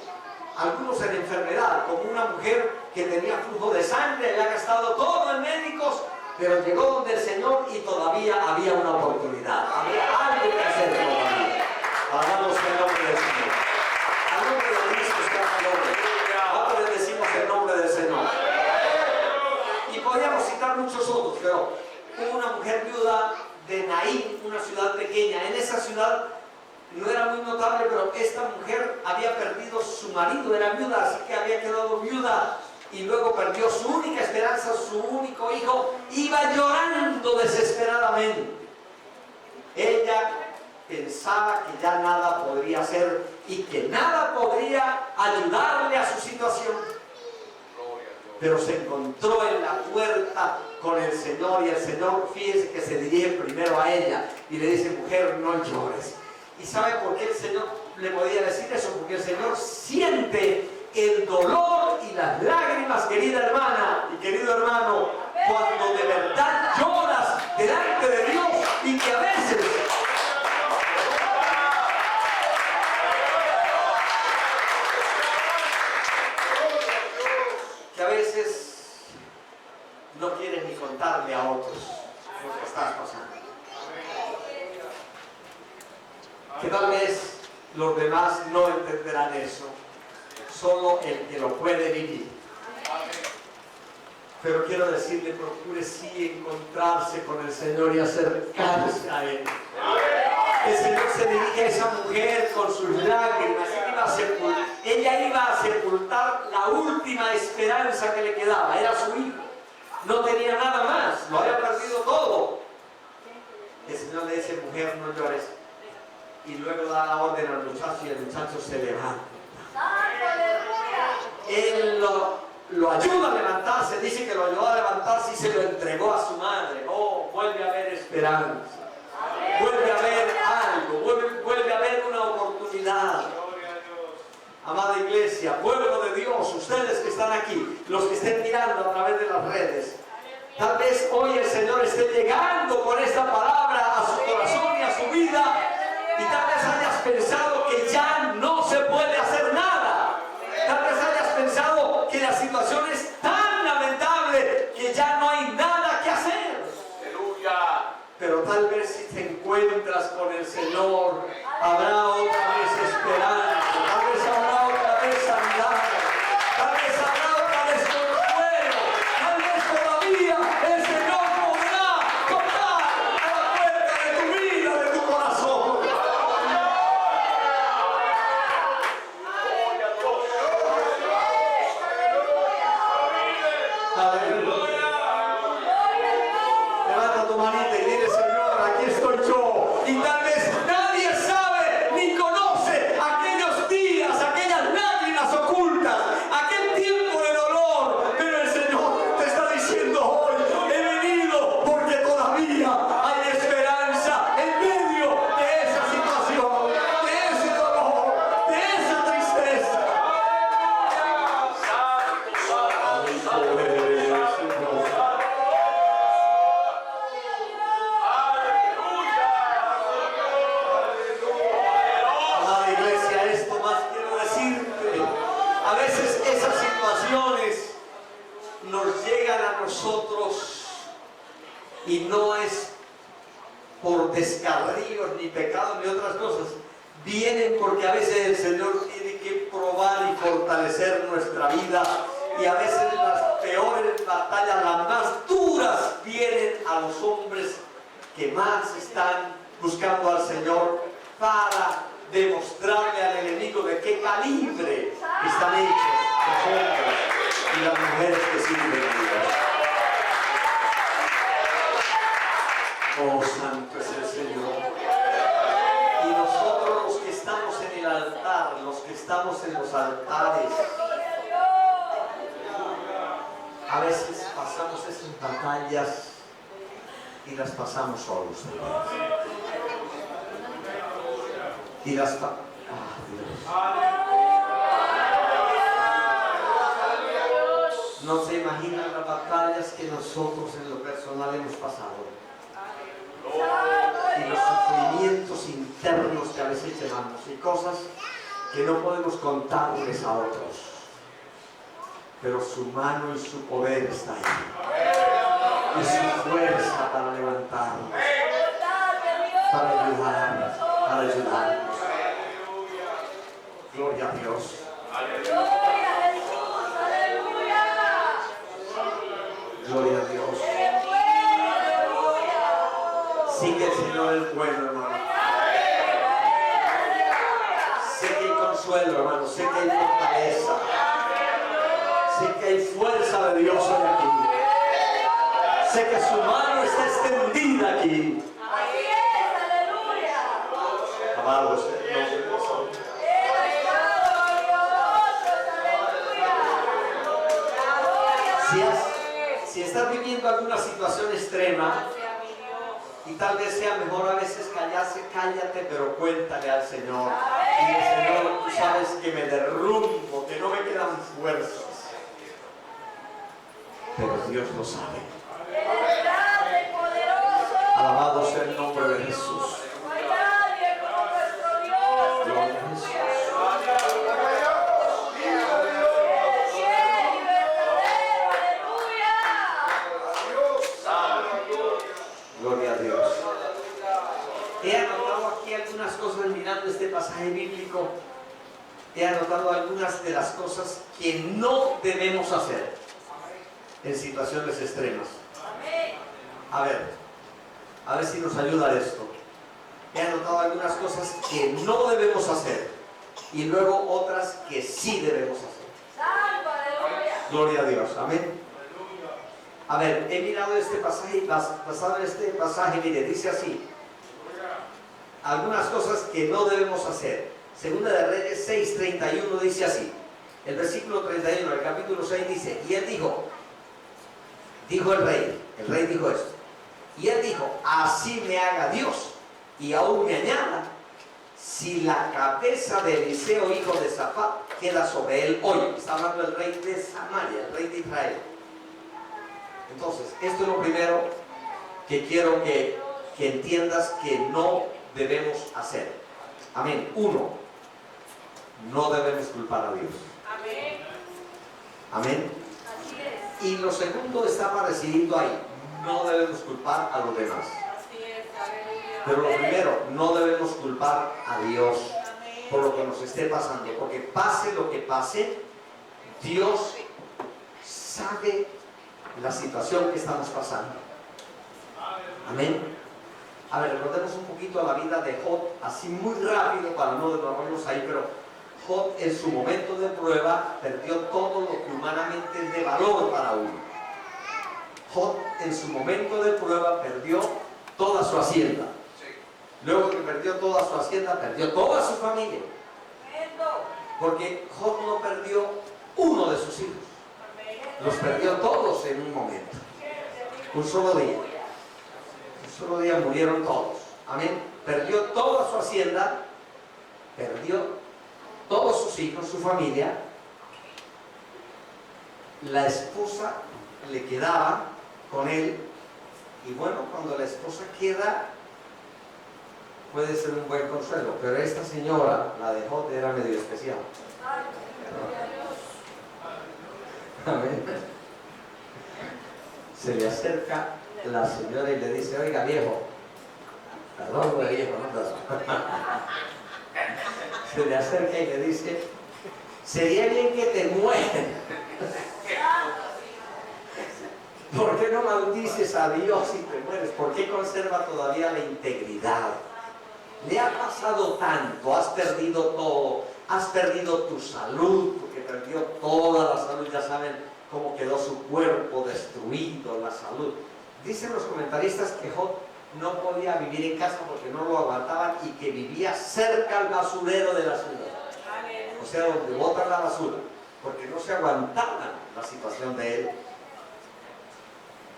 Algunos en enfermedad, como una mujer que tenía flujo de sangre, había gastado todo en médicos, pero llegó donde el Señor y todavía había una oportunidad. Había algo que hacer todavía. Alabamos el nombre del Señor. Al nombre de Cristo está el nombre. Ahora le decimos el nombre del Señor. Y podríamos citar muchos otros, pero hubo una mujer viuda de Naín, una ciudad pequeña. En esa ciudad no era muy notable, pero esta mujer había perdido su marido, era viuda, así que había quedado viuda y luego perdió su única esperanza, su único hijo. Iba llorando desesperadamente. Ella pensaba que ya nada podría hacer y que nada podría ayudarle a su situación, pero se encontró en la puerta con el Señor y el Señor, fíjese que se dirige primero a ella y le dice: mujer, no llores. ¿Y sabe por qué el Señor le podía decir eso? Porque el Señor siente el dolor y las lágrimas, querida hermana y querido hermano, cuando de verdad lloras delante de Dios, y que a veces no quieres ni contarle a otros lo que estás pasando. Que tal vez los demás no entenderán eso, solo el que lo puede vivir. Pero quiero decirle, procure sí encontrarse con el Señor y acercarse a Él. El Señor se dirige a esa mujer con sus lágrimas. Ella iba a sepultar la última esperanza que le quedaba, era su hijo. No tenía nada más, lo había perdido todo. El Señor le dice: mujer, no llores. Y luego da la orden al muchacho y el muchacho se levanta. Él lo ayuda a levantarse, dice que lo ayudó a levantarse y se lo entregó a su madre. Oh, vuelve a haber esperanza, vuelve a haber algo, vuelve a haber una oportunidad. Amada iglesia, pueblo de Dios, ustedes que están aquí, los que estén mirando a través de las redes, tal vez hoy el Señor esté llegando con esta palabra a su corazón y a su vida, y tal vez hayas pensado que ya no se puede hacer nada. Tal vez hayas pensado que la situación es tan lamentable que ya no hay nada que hacer. Aleluya. Pero tal vez si te encuentras con el Señor, habrá otra vez esperanza, tal vez habrá otra vez sanidad, tal vez habrá otra vez consuelo, tal vez todavía el Señor podrá tocar a la puerta de tu vida, de tu corazón. Aleluya. Levanta tu manita y dile: Señor, aquí estoy yo. Y tal vez nadie sabe ni conoce aquellos días, aquellas lágrimas ocultas, aquel tiempo de dolor, pero el Señor te está diciendo hoy: he venido porque todavía hay esperanza en medio de esa situación, de ese dolor, de esa tristeza. Amada iglesia, esto más quiero decirte: a veces esas situaciones nos llegan a nosotros y no es por descarríos ni pecados ni otras cosas, vienen porque a veces el Señor tiene que probar y fortalecer nuestra vida, y a veces las peores batallas, las más duras, vienen a los hombres que más están buscando al Señor para demostrarle al enemigo de qué calibre están hechos los hombres y las mujeres que sirven a Dios. Oh, santo es el Señor. Y nosotros los que estamos en el altar, los que estamos en los altares, a veces pasamos esas batallas y las pasamos solos. Y las no se imaginan las batallas que nosotros en lo personal hemos pasado. Y los sufrimientos internos que a veces llevamos y cosas que no podemos contarles a otros, pero su mano y su poder está ahí y su fuerza para levantarnos, para ayudarnos, para ayudarnos. Gloria a Dios. Gloria a Jesús, aleluya. Gloria a Dios. Sí que el Señor es bueno, hermano. Sé que hay consuelo, hermano. Sé que hay fortaleza. Sé que hay fuerza de Dios hoy aquí. Sé que su mano está extendida aquí. Así es, aleluya. Amado sea el nombre de Dios. Si estás viviendo alguna situación extrema y tal vez sea mejor a veces callarse, cállate, pero cuéntale al Señor. Dile, Señor, tú sabes que me derrumbo, que no me quedan fuerzas. Pero Dios lo sabe. Alabado sea el nombre de Jesús. Gloria a Jesús. Gloria a Dios. He anotado aquí algunas cosas mirando este pasaje bíblico. He anotado algunas de las cosas que no debemos hacer en situaciones extremas. A ver si nos ayuda esto. He anotado algunas cosas que no debemos hacer y luego otras que sí debemos hacer. Gloria a Dios. Amén. A ver, he mirado este pasaje y basado en este pasaje, mire, dice así. Algunas cosas que no debemos hacer. Segunda de Reyes 6:31 dice así. El versículo 31 del capítulo 6 dice, y él dijo el rey dijo esto. Y él dijo, así me haga Dios y aún me añada, si la cabeza de Eliseo, hijo de Safat, queda sobre él hoy. Está hablando el rey de Samaria, el rey de Israel. Entonces, esto es lo primero que quiero que entiendas que no debemos hacer. Amén. 1, no debemos culpar a Dios. Amén. Amén. Así es. Y lo segundo está apareciendo ahí. No debemos culpar a los demás. Así es, aleluya. Pero lo primero, no debemos culpar a Dios por lo que nos esté pasando. Porque pase lo que pase, Dios sabe la situación que estamos pasando. Amén. A ver, recordemos un poquito la vida de Job, así muy rápido para no demorarnos ahí, pero Job en su momento de prueba perdió todo lo que humanamente es de valor para uno. Job en su momento de prueba perdió toda su hacienda. Luego que perdió toda su hacienda, perdió toda su familia. Porque Job no perdió uno de sus hijos. Los perdió todos en un momento. Un solo día. Un solo día murieron todos. Amén. Perdió toda su hacienda. Perdió todos sus hijos, su familia. La esposa le quedaba con él. Y bueno, cuando la esposa queda, puede ser un buen consuelo. Pero esta señora, la de Job, era medio especial. Amén. Se le acerca la señora y le dice, oiga viejo, perdón de viejo, ¿no? Se le acerca y le dice, sería bien que te mueras. ¿Por qué no maldices a Dios y te mueres? ¿Por qué conserva todavía la integridad? Le ha pasado tanto, has perdido todo, has perdido tu salud, porque perdió toda la salud, ya saben cómo quedó su cuerpo destruido, la salud. Dicen los comentaristas que Job no podía vivir en casa porque no lo aguantaban y que vivía cerca al basurero de la ciudad. O sea, donde botan la basura, porque no se aguantaban la situación de él.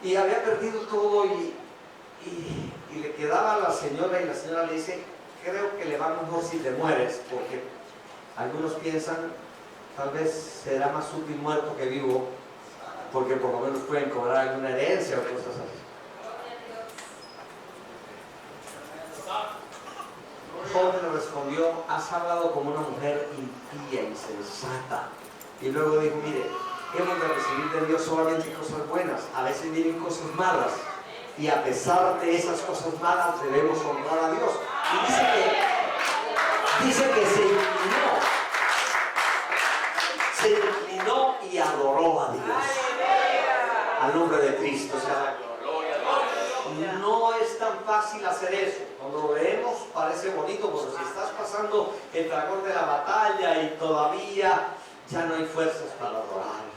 Y había perdido todo y le quedaba a la señora y la señora le dice, creo que le va mejor si te mueres, porque algunos piensan, tal vez será más útil muerto que vivo, porque por lo menos pueden cobrar alguna herencia o cosas así. El joven le respondió, has hablado como una mujer impía y sensata. Y luego dijo, mire, hemos de recibir de Dios solamente cosas buenas, a veces vienen cosas malas, y a pesar de esas cosas malas debemos honrar a Dios. Y dice que se inclinó y adoró a Dios, al nombre de Cristo. O sea, no es tan fácil hacer eso. Cuando lo leemos parece bonito, pero si estás pasando el fragor de la batalla y todavía ya no hay fuerzas para adorar.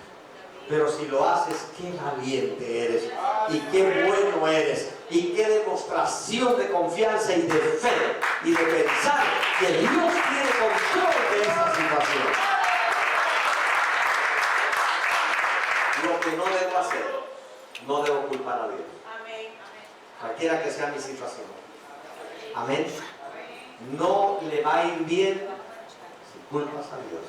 Pero si lo haces, qué valiente eres y qué bueno eres y qué demostración de confianza y de fe y de pensar que Dios tiene control de esta situación. Lo que no debo hacer, no debo culpar a Dios. Cualquiera que sea mi situación. Amén. No le va a ir bien si culpas a Dios.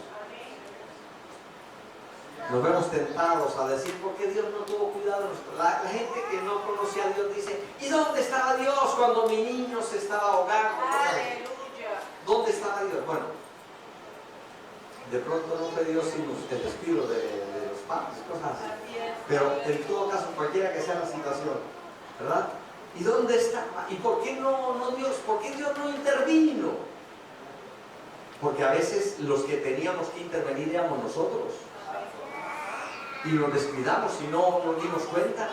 Nos vemos tentados a decir, ¿por qué Dios no tuvo cuidado de nosotros? La gente que no conocía a Dios dice, ¿y dónde estaba Dios cuando mi niño se estaba ahogando? ¿Dónde estaba Dios? Bueno, de pronto no fue Dios sino el despido de los padres, cosas así. Pero en todo caso, cualquiera que sea la situación, ¿verdad? ¿Y dónde está? ¿Y por qué no Dios? ¿Por qué Dios no intervino? Porque a veces los que teníamos que intervenir éramos nosotros. Y nos descuidamos y no nos dimos cuenta.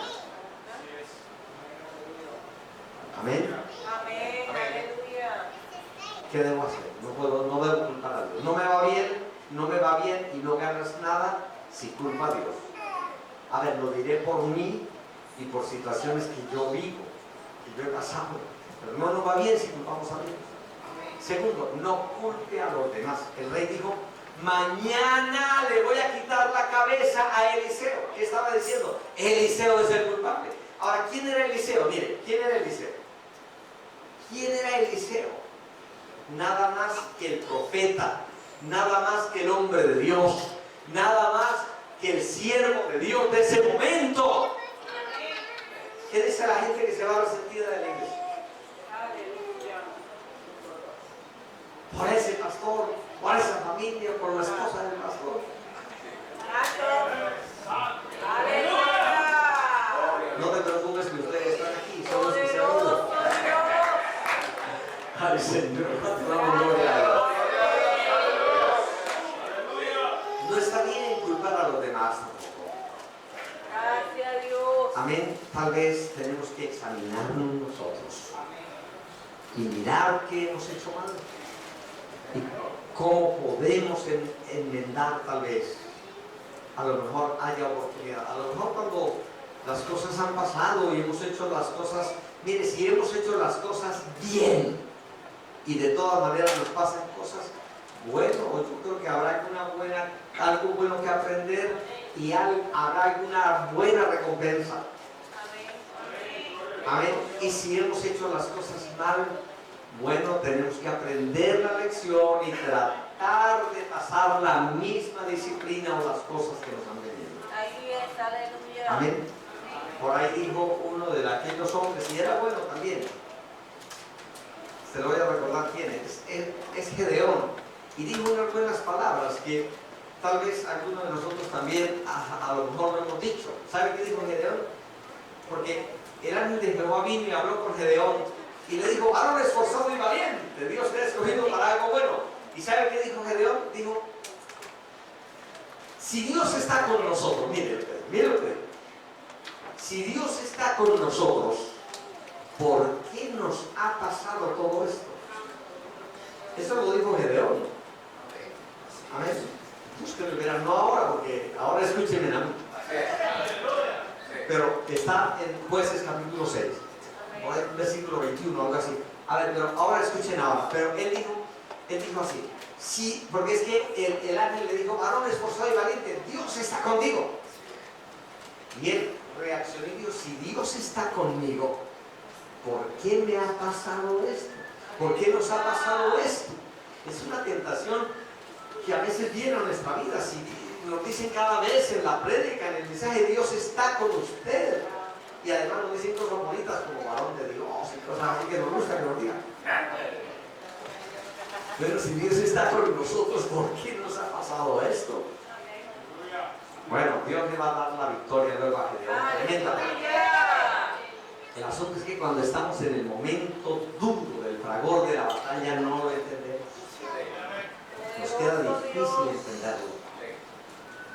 Amén. Amén, aleluya. ¿Qué debo hacer? No debo culpar a Dios. No me va bien y no ganas nada si culpa a Dios. A ver, lo diré por mí y por situaciones que yo vivo, que yo he pasado. Pero no nos va bien si culpamos a Dios. Segundo, no culpe a los demás. El rey dijo, mañana le voy a quitar la cabeza a Eliseo. ¿Qué estaba diciendo? Eliseo es el culpable. Ahora, ¿quién era Eliseo? Mire, ¿quién era Eliseo? ¿Quién era Eliseo? Nada más que el profeta, nada más que el hombre de Dios, nada más que el siervo de Dios de ese momento. ¿Qué dice la gente que se va resentida de la iglesia? Por ese pastor, por esa familia, por la esposa del pastor. No te preocupes que ustedes están aquí, son los que se han ido. Ay, Señor, no está bien culpar a los demás tampoco. Gracias a Dios. Amén. Tal vez tenemos que examinarnos nosotros y mirar qué hemos hecho mal. Y cómo podemos enmendar tal vez. A lo mejor haya oportunidad. A lo mejor cuando las cosas han pasado y hemos hecho las cosas, mire, si hemos hecho las cosas bien y de todas maneras nos pasan cosas, bueno, yo creo que habrá algo bueno que aprender y habrá alguna buena recompensa. Amén. Y si hemos hecho las cosas mal, bueno, tenemos que aprender la lección y tratar de pasar la misma disciplina o las cosas que nos han venido. Ahí es, aleluya. Amén. Por ahí dijo uno de aquellos hombres, y era bueno también. Se lo voy a recordar quién es. Es Gedeón. Y dijo unas buenas palabras que tal vez algunos de nosotros también a lo mejor lo hemos dicho. ¿Sabe qué dijo Gedeón? Porque el ángel de Jehová vino y habló con Gedeón. Y le dijo, varón esforzado y valiente, Dios te ha escogido para algo bueno. ¿Y sabe qué dijo Gedeón? Dijo, si Dios está con nosotros, mire usted, si Dios está con nosotros, ¿por qué nos ha pasado todo esto? Eso lo dijo Gedeón. Amén. Ustedes verán, no ahora, porque ahora escúchenme a mí. Pero está en Jueces capítulo 6. por ahí, versículo 21, algo así. A ver, pero ahora escuchen ahora. Pero él dijo así. Sí, porque es que el ángel le dijo, varón esforzado y valiente, Dios está contigo. Y él reaccionó y dijo, si Dios está conmigo, ¿por qué me ha pasado esto? ¿Por qué nos ha pasado esto? Es una tentación que a veces viene a nuestra vida. Si nos dicen cada vez en la prédica, en el mensaje, Dios está con usted. Y además nos dicen cosas bonitas como varón de Dios y cosas así que nos gusta que nos digan. Pero si Dios está con nosotros, ¿por qué nos ha pasado esto? Bueno, Dios le va a dar la victoria luego a Gedeón. Tremendamente. El asunto es que cuando estamos en el momento duro del fragor de la batalla no lo entendemos. Nos queda difícil entenderlo.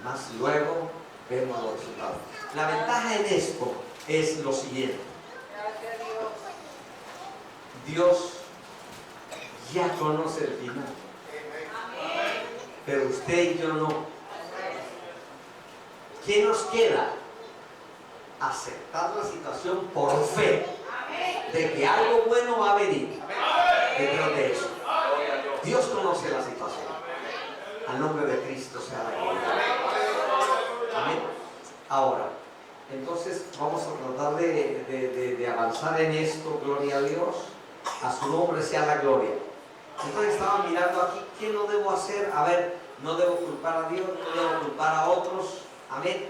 Más luego vemos los resultados. La ventaja en esto es lo siguiente. Dios ya conoce el final. Pero usted y yo no. ¿Qué nos queda? Aceptar la situación por fe de que algo bueno va a venir detrás de eso. Dios conoce la situación. Al nombre de Cristo sea la gloria. Amén. Ahora, entonces vamos a tratar de avanzar en esto. Gloria a Dios. A su nombre sea la gloria. Entonces estaba mirando aquí, ¿qué no debo hacer? A ver, no debo culpar a Dios, no debo culpar a otros. Amén.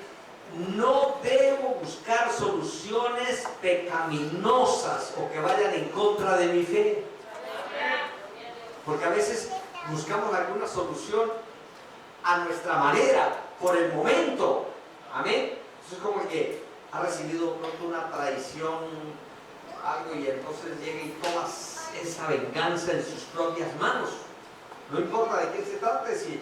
No debo buscar soluciones pecaminosas o que vayan en contra de mi fe. Porque a veces buscamos alguna solución a nuestra manera, por el momento. Amén. Eso es como el que ha recibido pronto una traición, algo, y entonces llega y toma esa venganza en sus propias manos. No importa de quién se trate, si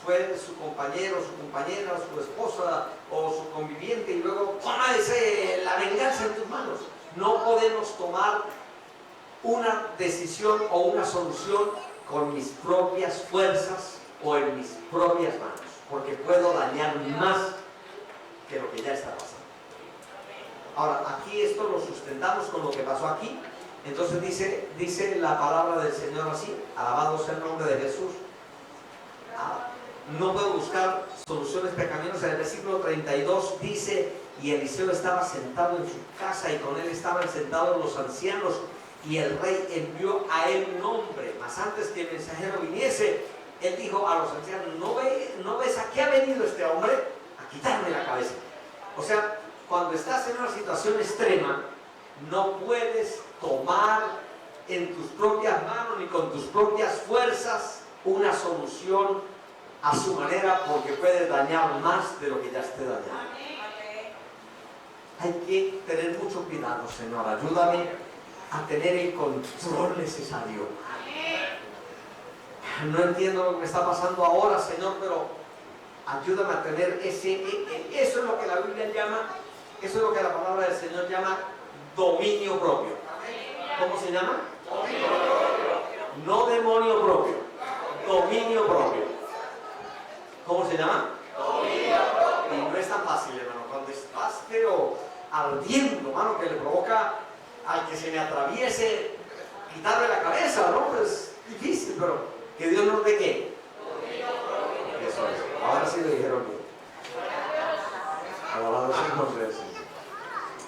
fue su compañero, su compañera, su esposa o su conviviente, y luego toma la venganza en tus manos. No podemos tomar una decisión o una solución con mis propias fuerzas o en mis propias manos, porque puedo dañar más que lo que ya está pasando. Ahora, aquí esto lo sustentamos con lo que pasó aquí. Entonces dice la palabra del Señor así: alabado sea el nombre de Jesús. No puedo buscar soluciones pecaminosas. En el versículo 32 dice: y Eliseo estaba sentado en su casa, y con él estaban sentados los ancianos, y el rey envió a él un hombre. Mas antes que el mensajero viniese, él dijo a los ancianos: ¿no ves a qué ha venido este hombre? A quitarme la cabeza. O sea, cuando estás en una situación extrema, no puedes tomar en tus propias manos ni con tus propias fuerzas una solución a su manera, porque puedes dañar más de lo que ya esté dañado. Hay que tener mucho cuidado, Señor. Ayúdame a tener el control necesario. No entiendo lo que me está pasando ahora, Señor, pero ayúdame a tener eso es lo que la Biblia llama, eso es lo que la palabra del Señor llama dominio propio. ¿Cómo se llama? Dominio propio. No demonio propio, dominio propio. ¿Cómo se llama? Dominio propio. Y no es tan fácil, hermano. Cuando estás pero ardiendo, hermano, que le provoca al que se me atraviese quitarle la cabeza, ¿no? Pues difícil, pero que Dios nos dé ¿qué? Dominio propio. Eso es. Ahora sí lo dijeron bien. Alabado sea el nombre del Señor.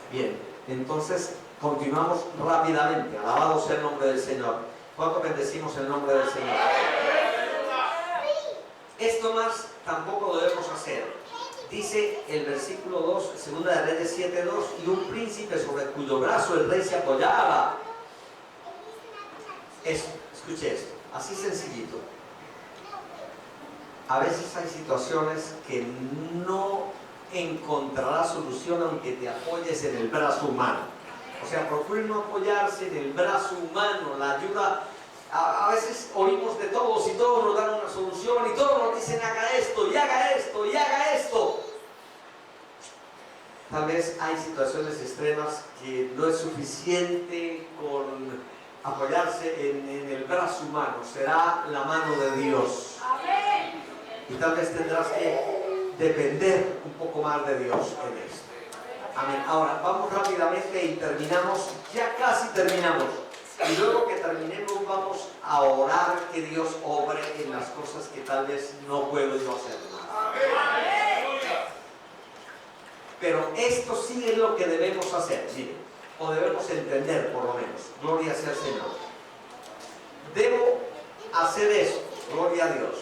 Bien, entonces continuamos rápidamente. Alabado sea el nombre del Señor. ¿Cuánto bendecimos el nombre del Señor? Esto más tampoco lo debemos hacer. Dice el versículo 2, segunda de Reyes 7:2, y un príncipe sobre cuyo brazo el rey se apoyaba. Escuche esto, así sencillito. A veces hay situaciones que no encontrarás solución aunque te apoyes en el brazo humano. O sea, procuren no apoyarse en el brazo humano. La ayuda, a veces oímos de todos y todos nos dan una solución y todos nos dicen haga esto y haga esto y haga esto. Tal vez hay situaciones extremas que no es suficiente con apoyarse en el brazo humano, será la mano de Dios. Y tal vez tendrás que depender un poco más de Dios en esto. Amén. Ahora, vamos rápidamente y terminamos, ya casi terminamos. Y luego que terminemos vamos a orar que Dios obre en las cosas que tal vez no puedo yo hacer nada. Pero esto sí es lo que debemos hacer, miren, o debemos entender por lo menos. Gloria sea al Señor. Debo hacer eso, gloria a Dios.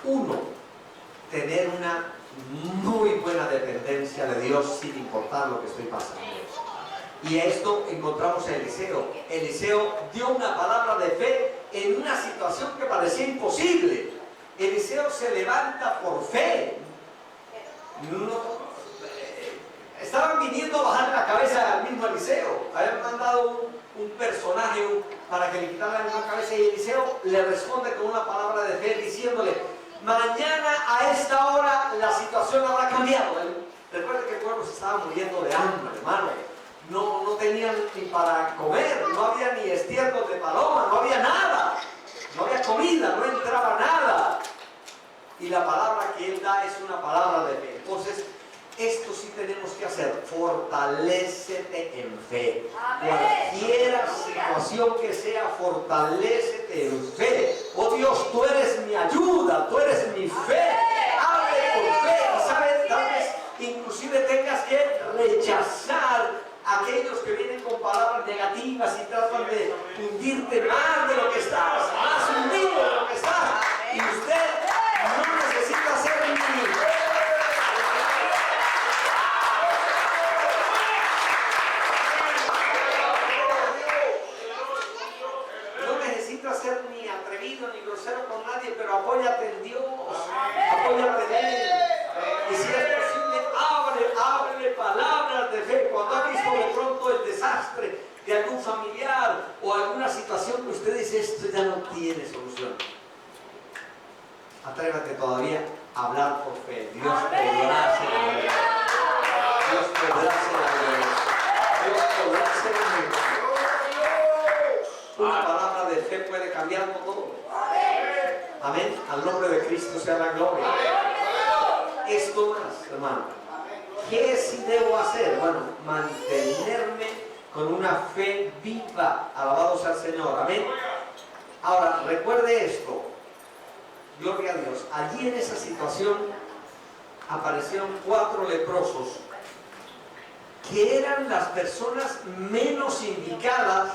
Uno, tener una muy buena dependencia de Dios sin importar lo que estoy pasando. Y a esto encontramos a Eliseo. Eliseo dio una palabra de fe en una situación que parecía imposible. Eliseo se levanta por fe. Estaban viniendo a bajar la cabeza al mismo Eliseo. Habían mandado un personaje para que le quitaran la cabeza y Eliseo le responde con una palabra de fe diciéndole: mañana a esta hora la situación habrá cambiado. Recuerden que el pueblo se estaba muriendo de hambre, hermano. No tenían ni para comer, no había ni estiércol de paloma, no había nada. No había comida, no entraba nada. Y la palabra que él da es una palabra de fe. Entonces, esto sí tenemos que hacer. Fortalécete en fe. Cualquier situación que sea, fortalécete en fe. Oh Dios, tú eres mi ayuda, tú eres mi fe. Abre por fe. Y sabes, tal vez inclusive tengas que rechazar a aquellos que vienen con palabras negativas y tratan de hundirte más de lo que estás, más hundido de lo que estás. Y usted no necesita ser ni atrevido ni grosero con nadie, pero apóyate en Dios, apóyate en Él. Y si es posible, ábrele palabras de fe. Cuando ha visto de pronto el desastre de algún familiar o alguna situación que usted dice, esto ya no tiene solución, atrévate todavía a hablar por fe. Dios podrá hacer la vida. Dios podrá hacer la vida. Dios podrá hacer la vida. Una palabra de fe puede cambiarlo todo. Amén. Al nombre de Cristo sea la gloria. Esto más, hermano. ¿Qué sí debo hacer? Bueno, mantenerme con una fe viva. Alabado sea el Señor. Amén. Ahora, recuerde esto. Gloria a Dios. Allí en esa situación aparecieron 4 leprosos que eran las personas menos indicadas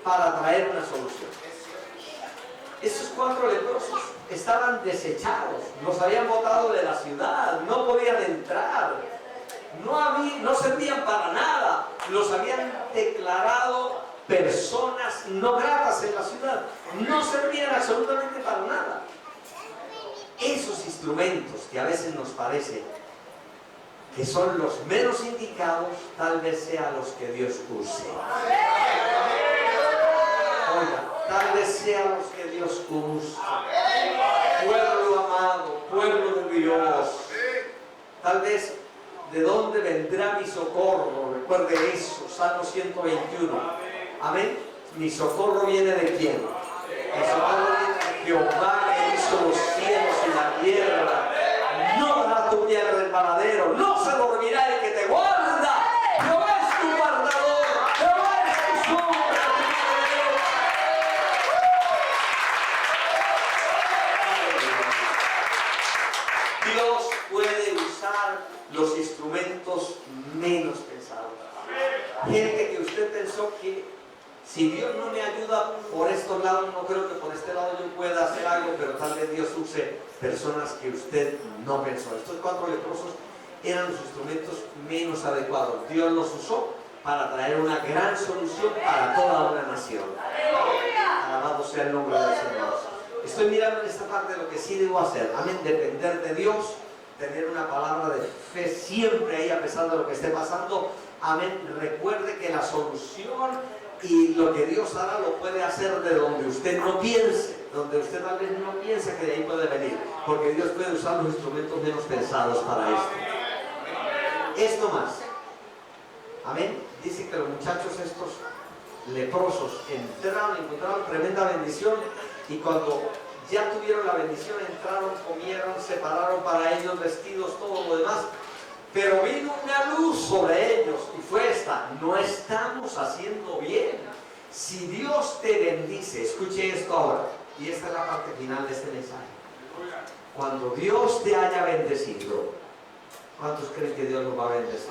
para traer una solución. Esos 4 leprosos estaban desechados, los habían botado de la ciudad, no podían entrar, no servían para nada, los habían declarado personas no gratas en la ciudad, no servían absolutamente para nada. Esos instrumentos que a veces nos parece que son los menos indicados, tal vez sean los que Dios use. Oiga, tal vez sean los que Dios usa. Pueblo amado, pueblo de Dios. Tal vez, ¿de dónde vendrá mi socorro? Recuerde eso, Salmo 121. Amén. Mi socorro viene de quién? Mi socorro viene de Jehová, que hizo los cielos y la tierra. No dará tu pie al resbaladero, no se dormirá el que te guarda. Jehová es tu guardador, Jehová es tu sombra. Dios puede usar los instrumentos menos pensados. Gente que usted pensó que si Dios no me ayuda por estos lados, no creo que por este lado yo pueda hacer algo, pero tal vez Dios use personas que usted no pensó. Estos 4 leprosos eran los instrumentos menos adecuados. Dios los usó para traer una gran solución para toda una nación. Alabado sea el nombre del Señor. Estoy mirando en esta parte de lo que sí debo hacer. Amén. Depender de Dios, tener una palabra de fe siempre ahí a pesar de lo que esté pasando. Amén. Recuerde que la solución y lo que Dios hará lo puede hacer de donde usted no piense, donde usted tal vez no piensa que de ahí puede venir, porque Dios puede usar los instrumentos menos pensados para esto. Esto más. Amén. Dice que los muchachos estos leprosos encontraron tremenda bendición, y cuando ya tuvieron la bendición, entraron, comieron, separaron para ellos vestidos, todo lo demás. Pero vino una luz sobre ellos y fue esta: no estamos haciendo bien. Si Dios te bendice, escuche esto ahora, y esta es la parte final de este mensaje. Cuando Dios te haya bendecido, ¿cuántos creen que Dios nos va a bendecir?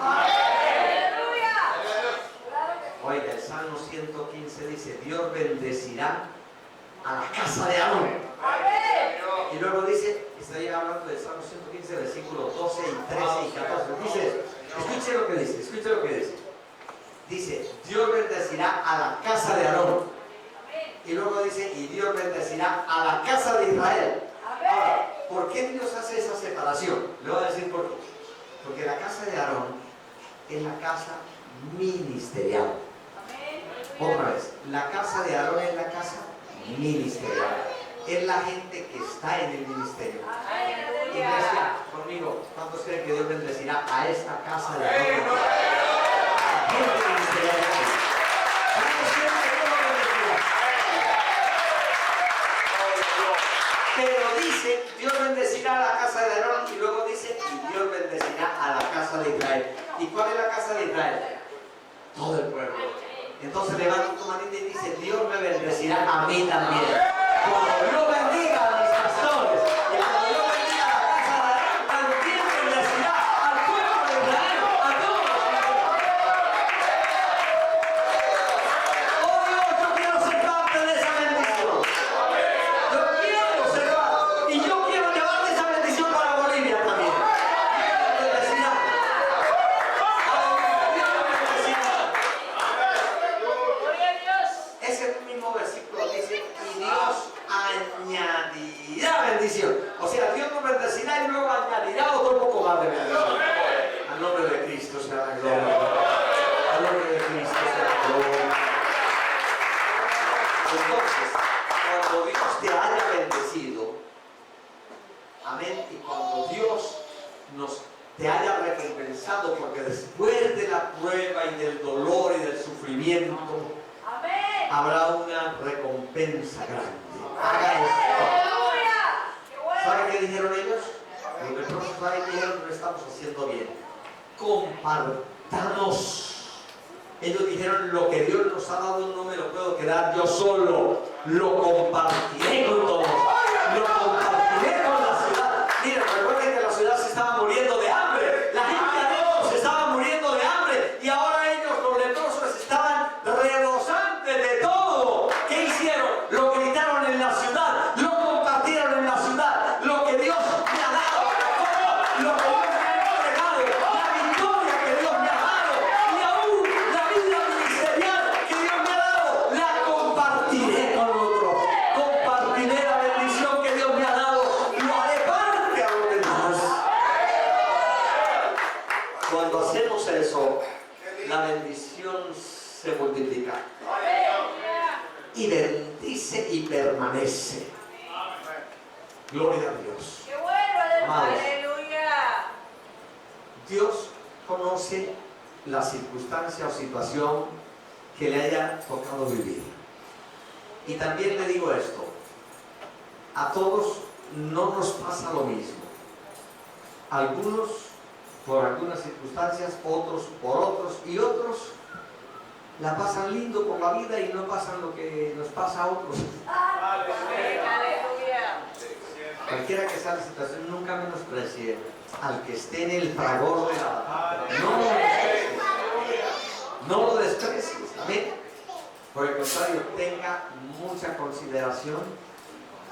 Oiga, el Salmo 115 dice: Dios bendecirá a la casa de Aarón. Y luego dice, estoy hablando del Salmo 115, versículos 12 y 13 y 14. Dice, escuche lo que dice, escuche lo que dice. Dice: Dios bendecirá a la casa de Aarón. Y luego dice: y Dios bendecirá a la casa de Israel. Ahora, ¿por qué Dios hace esa separación? Le voy a decir por qué. Porque la casa de Aarón es la casa ministerial. Otra vez, la casa de Aarón es la casa ministerial. Es la gente que está en el ministerio. Iglesia, conmigo, ¿cuántos creen que Dios bendecirá a esta casa de Aarón? La gente ministerial. ¿Cuántos creen que Dios lo bendecirá? Pero dice: Dios bendecirá a la casa de Aarón, y luego dice: y Dios bendecirá a la casa de Israel. ¿Y cuál es la casa de Israel? Todo el pueblo. Entonces levanta tu manita y dice: Dios me bendecirá a mí también. Cuando Dios bendiga a mis pastores, y cuando Dios bendiga a la casa de Aarón, también bendecirá al pueblo de Israel, a todos. Oh Dios, yo quiero ser parte de esa bendición. Yo quiero ser parte. Y yo quiero llevar esa bendición para Bolivia también. Dios bendecirá. Ese mismo versículo dice: y Dios añadirá bendición. O sea, Dios nos bendecirá y luego añadirá otro poco más de bendición. Al nombre de Cristo sea la gloria. Al nombre de Cristo sea la gloria. Entonces, cuando Dios te haya bendecido, amén, y cuando Dios te haya recompensado, porque después de la prueba y del dolor y del sufrimiento, habrá una recompensa grande. Haga esto. ¿Sabe qué dijeron ellos? Los leprosos, ¿saben qué dijeron? No estamos haciendo bien. Compartamos. Ellos dijeron: lo que Dios nos ha dado no me lo puedo quedar yo solo. Lo compartiré con todos. Lo compartiré con la ciudad. Miren, recuerden que la ciudad se estaba muriendo de hambre. La gente alrededor se estaba muriendo de hambre. Y ahora ellos, los leprosos, estaban rebosantes de todo. ¿Qué hicieron? Lo gritaron en la ciudad. Lo compartieron en la ciudad. Lo que Dios me ha dado. Lo que Dios me ha entregado. La victoria que Dios me ha dado. Y aún la vida ministerial que Dios me ha dado. La compartiré con otros. Compartiré la bendición que Dios me ha dado. Lo haré parte a los demás. Cuando hacemos eso, la bendición se multiplica. Y bendice y permanece. Gloria a Dios. Amados, Dios conoce la circunstancia o situación que le haya tocado vivir. Y también le digo esto: a todos no nos pasa lo mismo. Algunos por algunas circunstancias, otros por otros, y otros la pasan lindo por la vida y no pasan lo que nos pasa a otros. Cualquiera que sea la situación, nunca menosprecie al que esté en el fragor de la batalla. No lo desprecies. No lo desprecies. Amén. Por el contrario, tenga mucha consideración.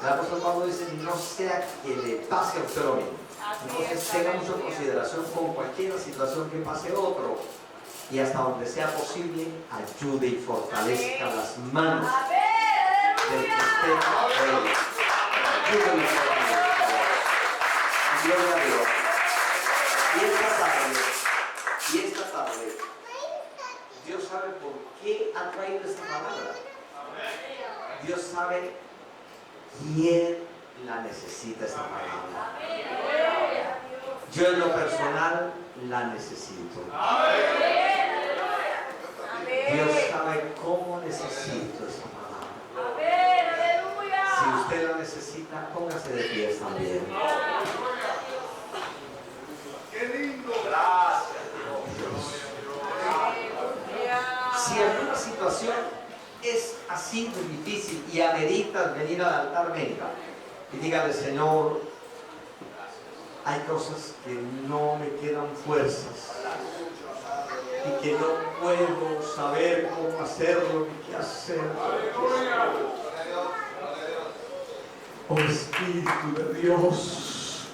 El apóstol Pablo dice: no sea que le pase a usted lo mismo. Entonces tenga mucha consideración con cualquier situación que pase otro, y hasta donde sea posible ayude y fortalezca las manos del que esté rey. Ayúdele y fortalezca. Gloria a Dios. Y esta tarde Dios sabe por qué ha traído esta palabra. Dios sabe quién la necesita esta palabra. Yo en lo personal la necesito. Dios sabe cómo necesito esta palabra. Si usted usted la necesita, póngase de pie también. ¡Qué lindo! Gracias. Si alguna situación es así de difícil y amerita venir al altar, venga y dígale: Señor, hay cosas que no me quedan fuerzas y que no puedo saber cómo hacerlo ni qué hacer. Oh Espíritu de Dios,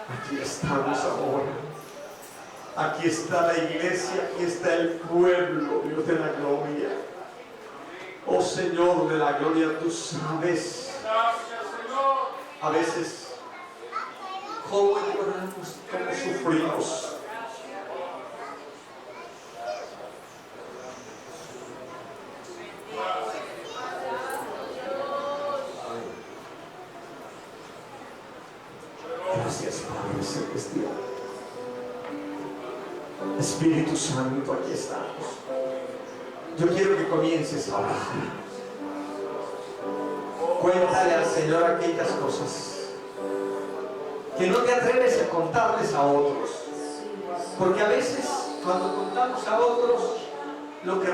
aquí estamos ahora. Aquí está la iglesia, aquí está el pueblo, Dios de la gloria. Oh Señor de la gloria, tú sabes a veces cómo lloramos, cómo sufrimos. Gracias, Padre Celestial. Espíritu Santo, aquí estamos. Yo quiero que comiences a orar. Cuéntale al Señor aquellas cosas que no te atreves a contarles a otros. Porque a veces, cuando contamos a otros, lo que